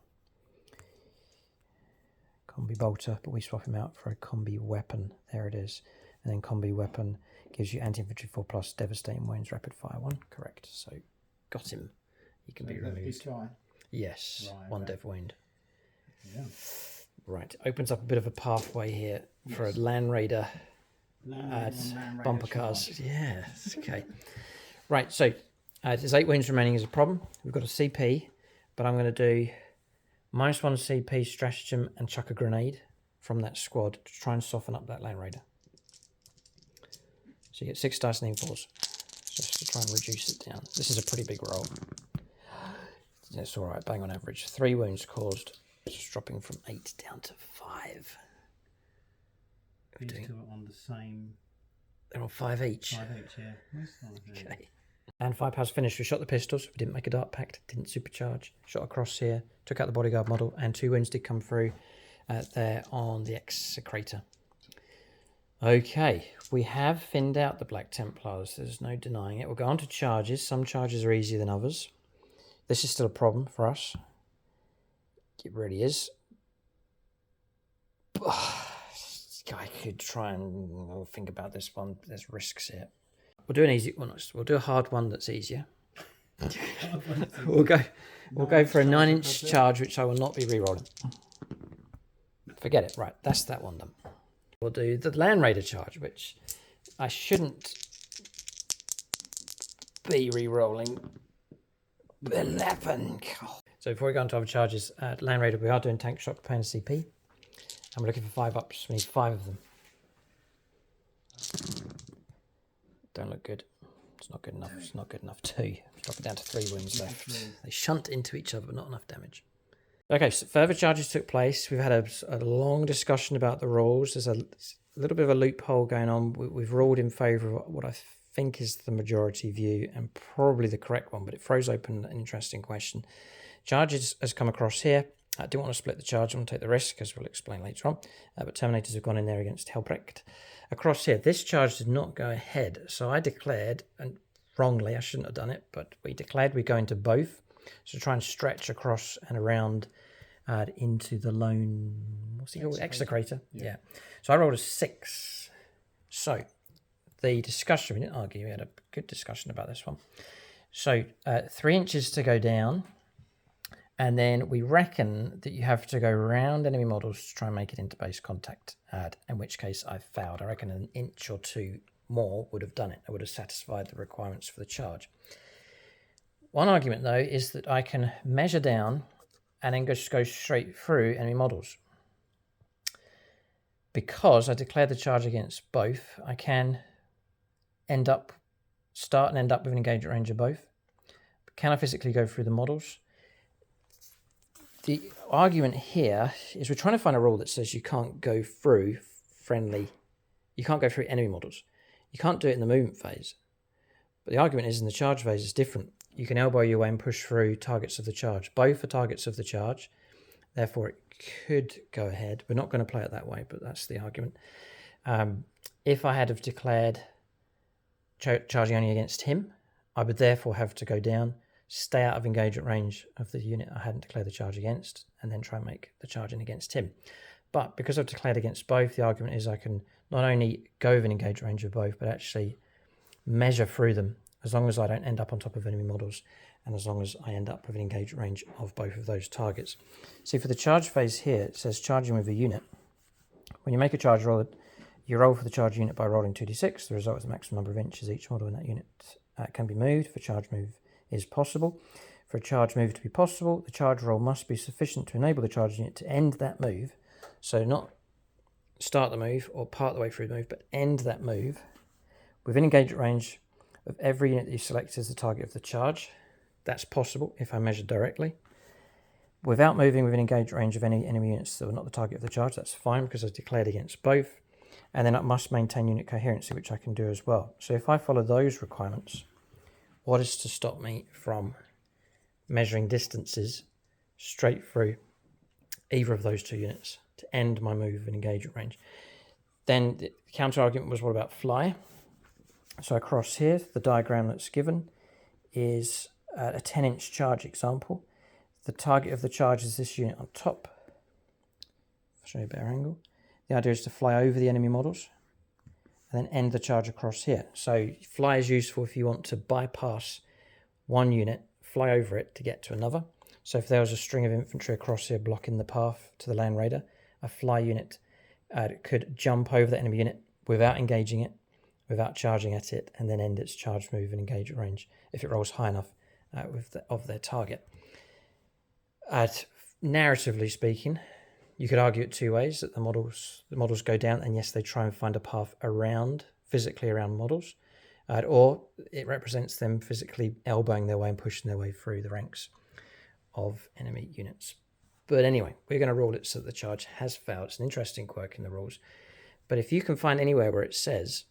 Combi bolter, but we swap him out for a combi weapon. There it is. And then combi weapon gives you anti-infantry 4+, devastating wounds, rapid fire 1. Correct. So got him. He can be removed. Yes, right, 1 dev wound. Yeah. Right, opens up a bit of a pathway here for a Land Raider. Land Raider bumper cars. Yeah, okay. Right, so There's 8 wounds remaining is a problem. We've got a CP, but I'm going to do -1 CP stratagem and chuck a grenade from that squad to try and soften up that Land Raider. So you get 6 dice and 4s, just to try and reduce it down. This is a pretty big roll. It's all right, bang on average. 3 wounds caused, just dropping from 8 down to 5. These two are on the same. They're on 5 each. 5 each, yeah. Okay. And 5 powers finished. We shot the pistols. We didn't make a dart pact. Didn't supercharge. Shot across here. Took out the bodyguard model. And 2 wounds did come through there on the Execrator. Okay. We have thinned out the Black Templars. There's no denying it. We'll go on to charges. Some charges are easier than others. This is still a problem for us. It really is. I could try and think about this one. There's risks here. We'll do an easy one. We'll do a hard one that's easier. We'll go for a 9-inch charge, which I will not be re-rolling. Forget it. Right, that's that one done. We'll do the Land Raider charge, which I shouldn't be re-rolling. 11. So before we go on to other charges, Land Raider, we are doing tank shot, paying a CP. And we're looking for 5 ups. We need 5 of them. Don't look good. It's not good enough. It's not good enough. 2. Drop it down to 3 wounds left. They shunt into each other, but not enough damage. Okay, so further charges took place. We've had a long discussion about the rules. There's a little bit of a loophole going on. We've ruled in favour of what I think is the majority view and probably the correct one, but it throws open an interesting question. Charges has come across here. I didn't want to split the charge. I want to take the risk, as we'll explain later on. But Terminators have gone in there against Helbrecht. Across here, this charge did not go ahead. So I declared, and wrongly, I shouldn't have done it, but we declared we go into both. So try and stretch across and around into the lone, what's he called? Execrator. Yeah. So I rolled a 6. So the discussion, we didn't argue, we had a good discussion about this one. So 3 inches to go down. And then we reckon that you have to go around enemy models to try and make it into base contact, in which case I failed. I reckon an inch or 2 more would have done it. I would have satisfied the requirements for the charge. One argument, though, is that I can measure down and then just go straight through enemy models. Because I declared the charge against both, I can start and end up with an engagement range of both. But can I physically go through the models? The argument here is we're trying to find a rule that says you can't go through you can't go through enemy models. You can't do it in the movement phase. But the argument is in the charge phase it's different. You can elbow your way and push through targets of the charge. Both are targets of the charge. Therefore, it could go ahead. We're not going to play it that way, but that's the argument. If I had have declared charging only against him, I would therefore have to go down, stay out of engagement range of the unit I hadn't declared the charge against, and then try and make the charge in against him. But because I've declared against both, the argument is I can not only go with an engagement range of both, but actually measure through them as long as I don't end up on top of enemy models and as long as I end up with an engagement range of both of those targets. See, for the charge phase here, it says charging with a unit. When you make a charge roll, you roll for the charge unit by rolling 2d6. The result is the maximum number of inches each model in that unit can be moved. For charge move is possible. For a charge move to be possible, the charge roll must be sufficient to enable the charge unit to end that move. So not start the move or part the way through the move, but end that move within engagement range of every unit that you select as the target of the charge. That's possible if I measure directly. Without moving within engagement range of any enemy units that are not the target of the charge, that's fine because I've declared against both. And then I must maintain unit coherency, which I can do as well. So if I follow those requirements, what is to stop me from measuring distances straight through either of those 2 units to end my move in engagement range? Then the counter argument was, what about fly? So across here, the diagram that's given is a 10-inch charge example. The target of the charge is this unit on top. I'll show you a better angle. The idea is to fly over the enemy models and then end the charge across here. So fly is useful if you want to bypass one unit, fly over it to get to another. So if there was a string of infantry across here blocking the path to the Land Raider, a fly unit could jump over the enemy unit without engaging it without charging at it, and then end its charge move and engage at range if it rolls high enough of their target. Narratively speaking, you could argue it two ways, that the models go down, and yes, they try and find a path physically around models, or it represents them physically elbowing their way and pushing their way through the ranks of enemy units. But anyway, we're going to rule it so that the charge has failed. It's an interesting quirk in the rules. But if you can find anywhere where it says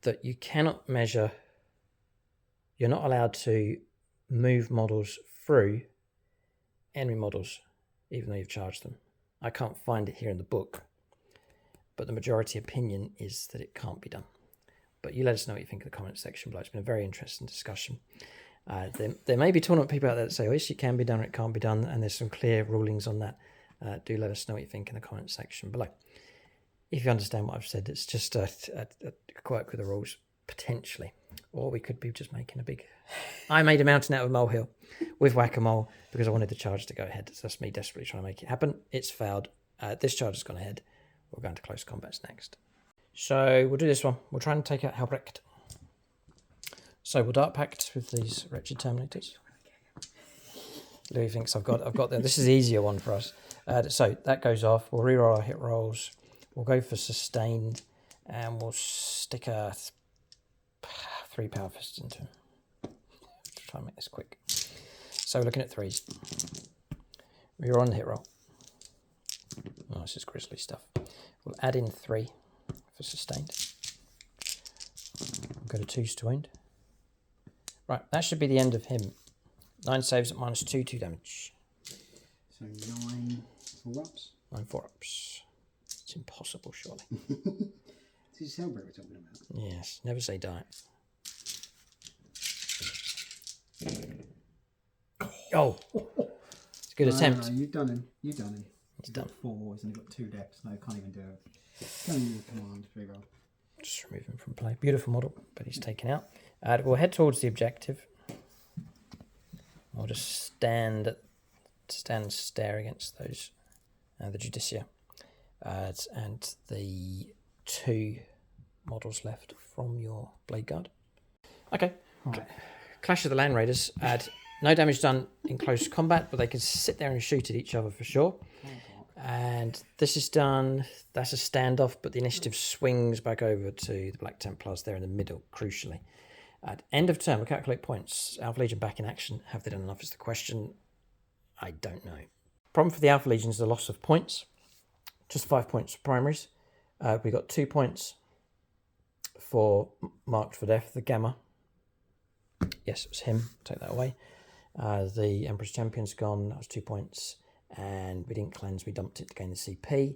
that you cannot measure, you're not allowed to move models through enemy models, even though you've charged them. I can't find it here in the book, but the majority opinion is that it can't be done. But you let us know what you think in the comments section below. It's been a very interesting discussion. There may be tournament people out there that say, oh, yes, it can be done or it can't be done, and there's some clear rulings on that. Do let us know what you think in the comments section below. If you understand what I've said, it's just a quirk with the rules, potentially. Or we could be just making a big... I made a mountain out of a molehill with whack-a-mole because I wanted the charge to go ahead. So that's me desperately trying to make it happen. It's failed. This charge has gone ahead. We'll go into close combats next. So we'll do this one. We'll try and take out Halbrecht. So we'll Dark Pact with these wretched Terminators. Louis thinks I've got them. This is the easier one for us. So that goes off. We'll reroll our hit rolls. We'll go for sustained, and we'll stick a 3 power fists into him. Try and make this quick. So we're looking at 3s. We're on the hit roll. Oh, this is grisly stuff. We'll add in 3 for sustained. We'll go to 2s to wound. Right, that should be the end of him. 9 saves at -2, 2 damage. So 9 4-ups? 9 4-ups. It's impossible, surely. This is Hellbreak we're talking about. Yes, never say die. Oh! It's a good attempt. No, you've done him. You've done him. He's done. 4 and he's got 2 depths. No, can't even do it. Can't use command, reroll. Just remove him from play. Beautiful model, but he's taken out. We'll head towards the objective. We'll just stand and stare against those, the Judicia, and the 2 models left from your Blade Guard. Okay. Right. Clash of the Land Raiders. No damage done in close combat, but they can sit there and shoot at each other for sure. And this is done. That's a standoff, but the initiative swings back over to the Black Templars there in the middle, crucially. At end of turn, we'll calculate points. Alpha Legion back in action. Have they done enough is the question. I don't know. Problem for the Alpha Legion is the loss of points. Just 5 points for primaries. We got 2 points for Marked for Death, the Gamma. Yes, it was him. Take that away. The Emperor's Champion's gone. That was 2 points. And we didn't cleanse. We dumped it to gain the CP.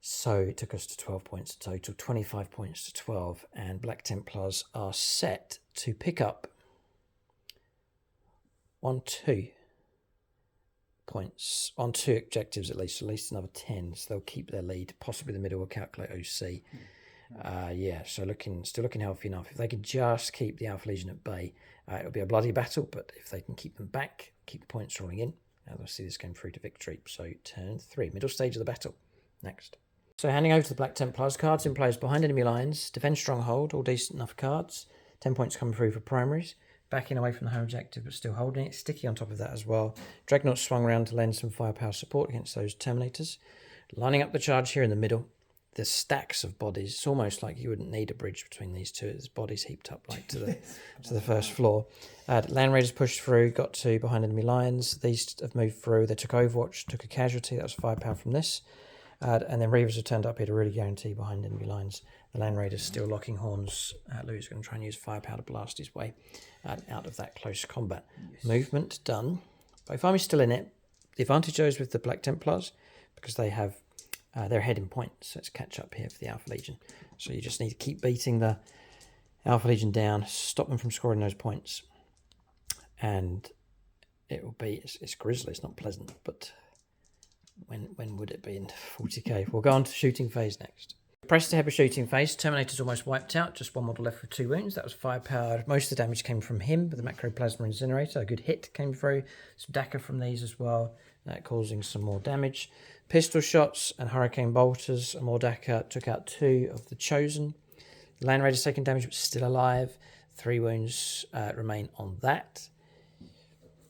So it took us to 12 points total. 25 points to 12. And Black Templars are set to pick up 2 points on 2 objectives at least another 10. So they'll keep their lead. Possibly the middle will calculate OC. Yeah, so still looking healthy enough. If they could just keep the Alpha Legion at bay, it'll be a bloody battle, but if they can keep them back, keep the points rolling in, they'll see this game through to victory. So turn 3, middle stage of the battle. Next. So handing over to the Black Templars, cards in place behind enemy lines, defend stronghold, all decent enough cards. 10 points coming through for primaries. Backing away from the home objective, but still holding it. Sticky on top of that as well. Dreadnought swung around to lend some firepower support against those Terminators. Lining up the charge here in the middle. The stacks of bodies. It's almost like you wouldn't need a bridge between these two. There's bodies heaped up like to the first floor. Land Raiders pushed through, got to behind enemy lines. These have moved through. They took Overwatch, took a casualty. That was firepower from this. And then Reavers have turned up here to really guarantee behind enemy lines. The Land Raiders still locking horns. Louis is going to try and use firepower to blast his way out of that close combat. Yes. Movement done. Both armies still in it. The advantage goes with the Black Templars because they have they're ahead in points. So it's catch up here for the Alpha Legion. So you just need to keep beating the Alpha Legion down, stop them from scoring those points. And it will be, it's grisly, it's not pleasant, but when would it be in 40k? We'll go on to shooting phase next. Press to have a shooting phase. Terminator's almost wiped out. Just one model left with 2 wounds. That was firepower. Most of the damage came from him, but the Macroplasma Incinerator, a good hit came through. Some Dakka from these as well, causing some more damage. Pistol shots and Hurricane Bolters and more Dakka took out 2 of the Chosen. The Land Raider's taken damage but still alive. 3 wounds remain on that.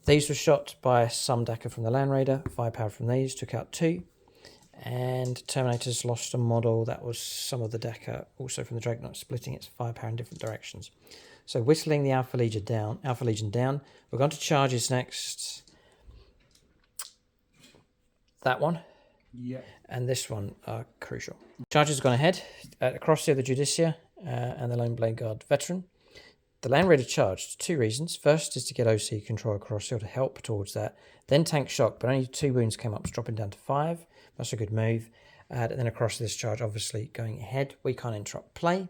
These were shot by some Dakka from the Land Raider. Firepower from these took out 2. And Terminators lost a model. That was some of the Dakka, also from the Dreadnought, splitting its firepower in different directions. So whistling the Alpha Legion down. We're going to charges next. That one. Yeah. And this one are crucial. Charges have gone ahead. Across here, the Judicia and the Lone Blade Guard veteran. The Land Raider charged 2 reasons. First is to get OC control across here to help towards that. Then tank shock, but only 2 wounds came up, dropping down to 5. That's a good move. And then across this charge, obviously going ahead. We can't interrupt play.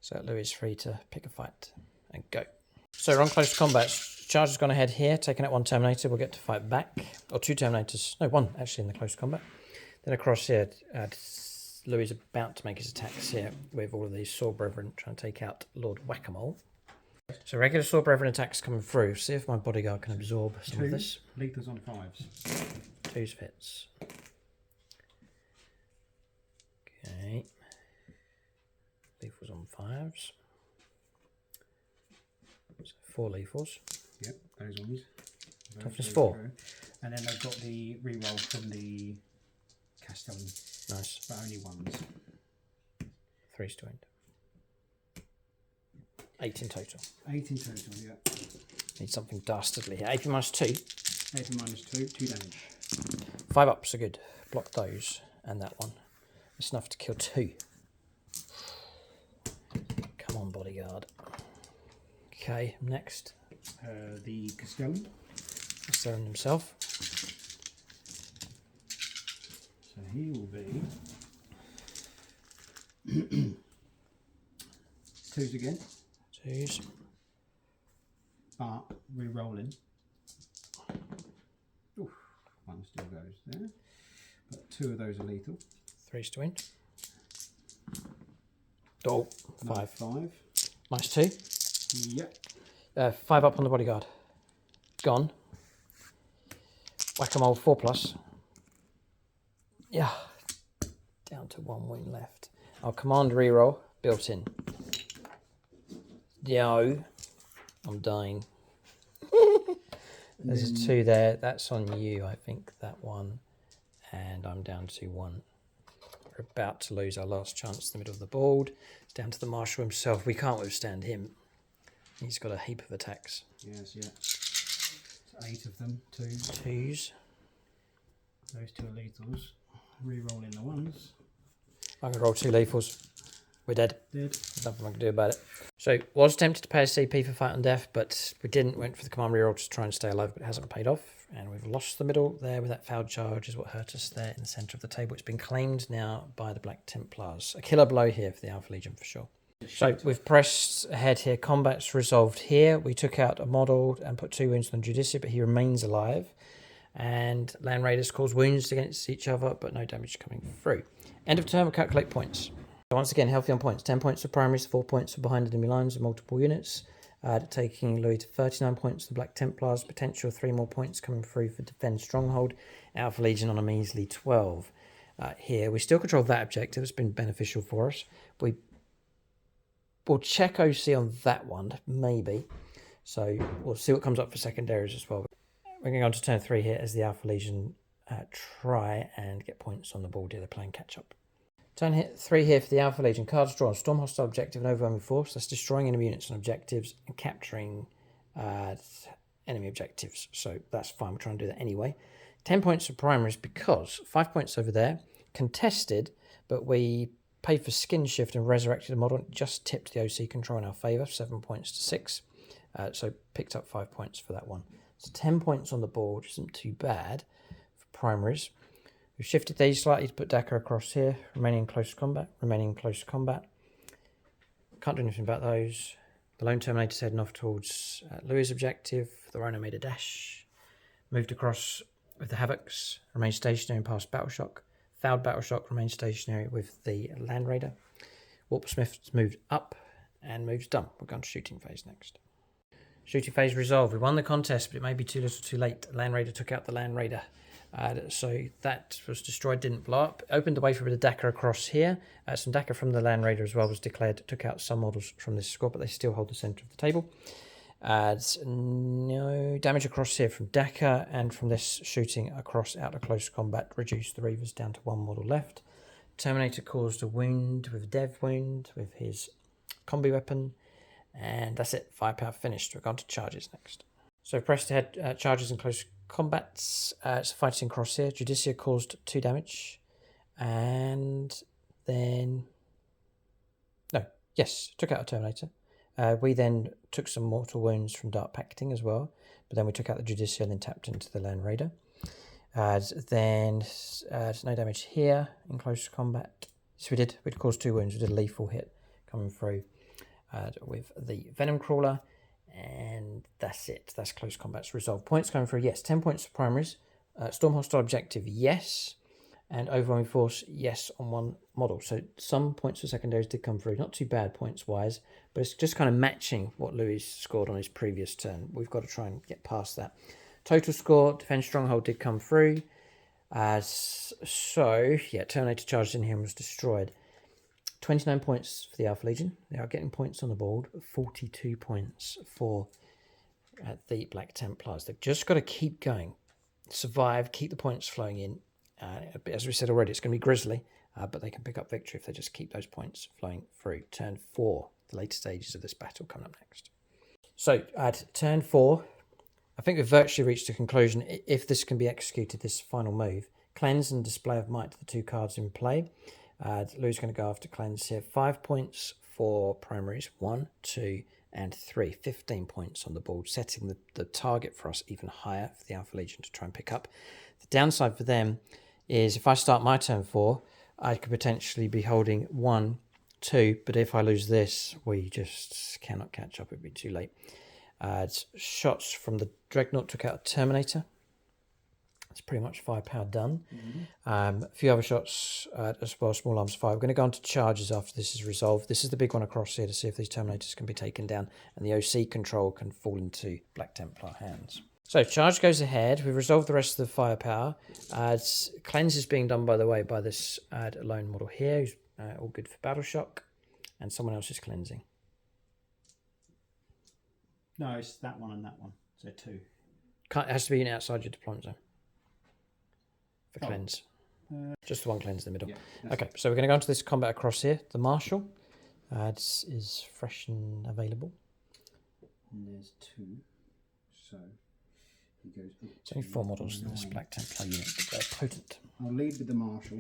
So Louis is free to pick a fight and go. So we're on close combat. Charge has gone ahead here, taking out 1 Terminator. We'll get to fight back. Or 2 Terminators. No, 1 actually in the close combat. Then across here, Louis is about to make his attacks here with all of these Sword Brethren trying to take out Lord Whack-a-Mole. So regular Sword Brethren attacks coming through. See if my bodyguard can absorb some of this. Lethals on 5s. 2's fits. Okay. Lethals on 5s. So 4 lethals. Yep, those ones. Toughness 4. And then they've got the reroll from the Castellan. Nice. But only 1s. 3's to end. 8 in total. 8 in total, yeah. Need something dastardly here. 8 minus 2. 8 minus 2, 2 damage. 5 ups are good. Block those and that one. It's enough to kill 2. Come on, bodyguard. Okay, next. The Castellan. Castellan himself. So he will be 2s again. 2s. But re-rolling. Oof, 1 still goes there. But 2 of those are lethal. 3's to win. Oh, 5. 5. Minus 2. Yep. 5 up on the bodyguard. Gone. Whack-a-mole 4+. Yeah. Down to 1 win left. Our command reroll built in. Yo. I'm dying. There's a 2 there. That's on you, I think, that one. And I'm down to 1. We're about to lose our last chance in the middle of the board. It's down to the Marshal himself. We can't withstand him. He's got a heap of attacks. Yes, yeah. So 8 of them, 2s. 2s. Those 2 are lethals. Re-rolling the 1s. I'm going to roll 2 lethals. We're dead. Dead. There's nothing I can do about it. So, was tempted to pay a CP for Fight on Death, but we didn't. Went for the command reroll to try and stay alive, but it hasn't paid off. And we've lost the middle there with that fouled charge is what hurt us there in the centre of the table. It's been claimed now by the Black Templars. A killer blow here for the Alpha Legion for sure. So we've pressed ahead here. Combat's resolved here. We took out a model and put 2 wounds on Judicia, but he remains alive. And Land Raiders cause wounds against each other, but no damage coming through. End of turn, we'll calculate points. So once again, healthy on points. 10 points for primaries, 4 points for behind enemy lines of multiple units. Taking Louis to 39 points for the Black Templars. Potential 3 more points coming through for Defend Stronghold. Alpha Legion on a measly 12. Here, we still control that objective. It's been beneficial for us. We'll check OC on that one, maybe. So we'll see what comes up for secondaries as well. We're going to go on to turn 3 here as the Alpha Legion try and get points on the board here. They're playing catch up. Turn 3 here for the Alpha Legion. Cards drawn. Storm hostile objective and overwhelming force. That's destroying enemy units and objectives and capturing enemy objectives. So that's fine. We're trying to do that anyway. 10 points for primaries because 5 points over there. Contested, but we paid for skin shift and resurrected a model. Just tipped the OC control in our favour. 7 points to 6. So picked up 5 points for that one. So 10 points on the board, which isn't too bad for primaries. We've shifted these slightly to put Dakka across here. Remaining in close combat. Can't do anything about those. The Lone Terminator's heading off towards Louis' objective. The Rhino made a dash. Moved across with the Havocs. Remained stationary and passed Battle Shock. Fouled Battle Shock. Remained stationary with the Land Raider. Warpsmith's moved up and moves done. We're going to shooting phase next. Shooting phase resolved. We won the contest, but it may be too little too late. Land Raider took out the Land Raider. So that was destroyed, didn't blow up. Opened the way for a bit of Dakar across here. Some Dakar from the Land Raider as well was declared. Took out some models from this squad, but they still hold the centre of the table. No damage across here from Dakar, and from this shooting across out of close combat reduced the Reavers down to 1 model left. Terminator caused a wound with a dev wound with his combi weapon, and that's it. Firepower finished. We're going to charges next. So pressed ahead, charges in close combats. It's fighting cross here. Judicia caused 2 damage, and then took out a Terminator. We then took some mortal wounds from Dark Pacting as well, but then we took out the Judicia and then tapped into the Land Raider. There's no damage here in close combat. So we did. We'd caused 2 wounds. We did a lethal hit coming through with the Venom Crawler, and that's it. That's close combat's resolved. Points coming through. Yes, 10 points for primaries. Storm hostile objective. Yes. And overwhelming force, yes, on 1 model. So some points for secondaries did come through. Not too bad points-wise, but it's just kind of matching what Louis scored on his previous turn. We've got to try and get past that. Total score, Defense Stronghold did come through. Terminator charged in here and was destroyed. 29 points for the Alpha Legion. They are getting points on the board. 42 points for the Black Templars. They've just got to keep going. Survive, keep the points flowing in. As we said already, it's going to be grisly, but they can pick up victory if they just keep those points flowing through. Turn 4, the later stages of this battle coming up next. So at turn 4, I think we've virtually reached a conclusion. If this can be executed, this final move, Cleanse and Display of Might, the 2 cards in play. Lou's going to go after Cleanse here. 5 points for primaries, 1, 2, and 3. 15 points on the board, setting the target for us even higher for the Alpha Legion to try and pick up. The downside for them is if I start my turn 4, I could potentially be holding 1, 2, but if I lose this, we just cannot catch up. It'd be too late. Shots from the Dreadnought took out a Terminator. It's pretty much firepower done. A few other shots as well, small arms fire. We're going to go on to charges after this is resolved. This is the big one across here to see if these Terminators can be taken down and the OC control can fall into Black Templar hands. So charge goes ahead. We've resolved the rest of the firepower. Cleanse is being done, by the way, by this lone model here, who's all good for battle shock, and someone else is cleansing. No, it's that one and that one. So 2. It has to be outside your deployment zone for cleanse. Just the one cleanse in the middle. Yeah, okay, so we're going to go into this combat across here. The Marshal is fresh and available. And there's 2, so he goes. It's only 4 models in this Black Templar unit, but they're potent. I'll lead with the Marshal.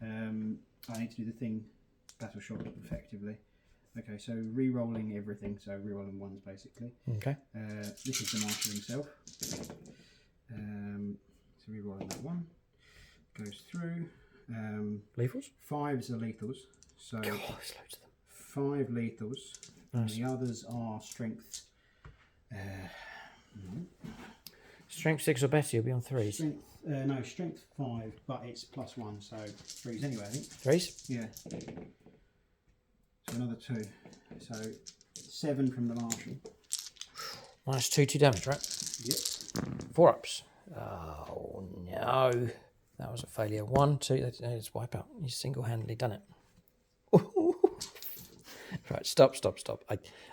I need to do the thing, battle shock effectively. Okay, so re-rolling everything, so re-rolling 1s basically. Okay. This is the Marshal himself. So re-rolling that 1. Goes through. Lethals? 5s are lethals. So there's loads of them. 5 lethals. Nice. And the others are strength. Strength 6 or better, you'll be on 3s. No, strength 5, but it's +1, so 3s anyway, I think. 3s? Yeah. So another 2. So 7 from the Marshal. -2 damage, right? Yep. 4 ups. Oh no. That was a failure. 1, 2, it's wipeout. He's single-handedly done it. Right, stop.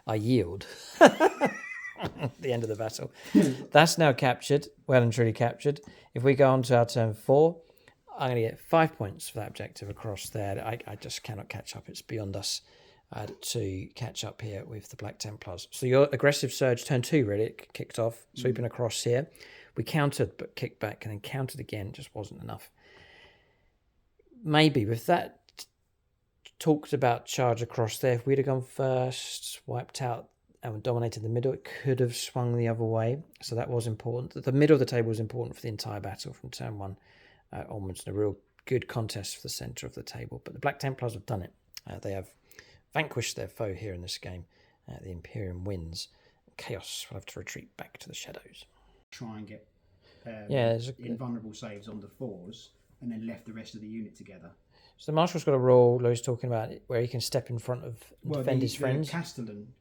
I yield. At the end of the battle. That's now captured, well and truly captured. If we go on to our turn 4, I'm going to get 5 points for that objective across there. I just cannot catch up. It's beyond us to catch up here with the Black Templars. So your aggressive surge, turn 2 really, kicked off, sweeping across here. We countered, but kicked back and then countered again. It just wasn't enough. Maybe with that talked about charge across there, if we'd have gone first, wiped out and dominated the middle, it could have swung the other way. So that was important. The middle of the table was important for the entire battle from turn 1 onwards. A real good contest for the centre of the table. But the Black Templars have done it. They have vanquished their foe here in this game. The Imperium wins. Chaos will have to retreat back to the shadows. Try and get invulnerable saves on the 4s and then left the rest of the unit together. So the Marshal's got a role, Lou's talking about, where he can step in front of and defend his friends. Castellan,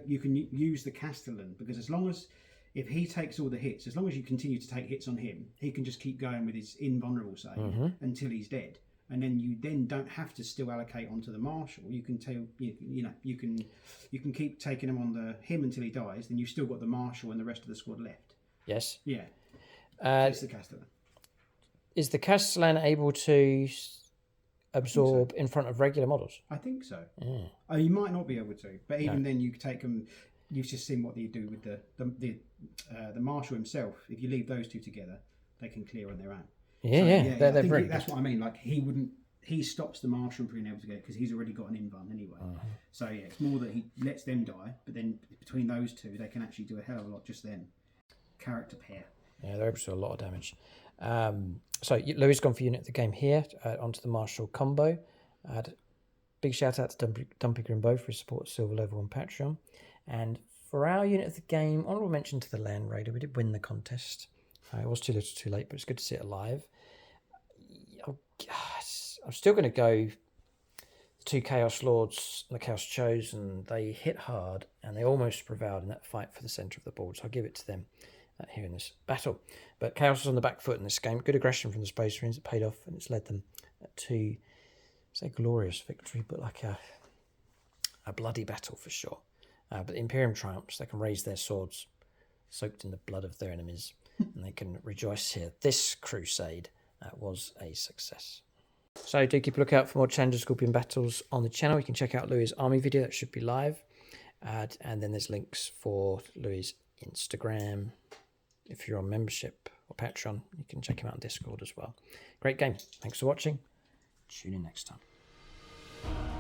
you can use the Castellan because as long as if he takes all the hits, as long as you continue to take hits on him, he can just keep going with his invulnerable save until he's dead. And then you don't have to still allocate onto the marshal. You can you can keep taking him until he dies. Then you've still got the marshal and the rest of the squad left. Yes. Yeah. It's the Castellan. Is the Castellan able to absorb in front of regular models? I think so. Oh, you might not be able to, but even then, you take them. You've just seen what they do with the marshal himself. If you leave those two together, they can clear on their own. They're very that's what I mean. Like he stops the marshal from being able to get it because he's already got an invuln anyway. So yeah, it's more that he lets them die, but then between those two, they can actually do a hell of a lot just then. Character pair. Yeah, they're able to do a lot of damage. So Louis gone for unit of the game here onto the marshal combo. Big shout out to Dumpy Grimbo for his support of Silver Level on Patreon. And for our unit of the game, honorable mention to the Land Raider. We did win the contest. It was too little too late, but it's good to see it alive. I'm still going to go the 2 Chaos Lords and the Chaos Chosen. They hit hard and they almost prevailed in that fight for the centre of the board. So I'll give it to them here in this battle. But Chaos was on the back foot in this game. Good aggression from the Space Marines. It paid off and it's led them to, say, glorious victory, but like a bloody battle for sure. But the Imperium triumphs. They can raise their swords soaked in the blood of their enemies. And they can rejoice here. This crusade was a success. So do keep a lookout for more Challenger Scorpion battles on the channel. You can check out Louis' army video. That should be live. And then there's links for Louis' Instagram. If you're on membership or Patreon, you can check him out on Discord as well. Great game. Thanks for watching. Tune in next time.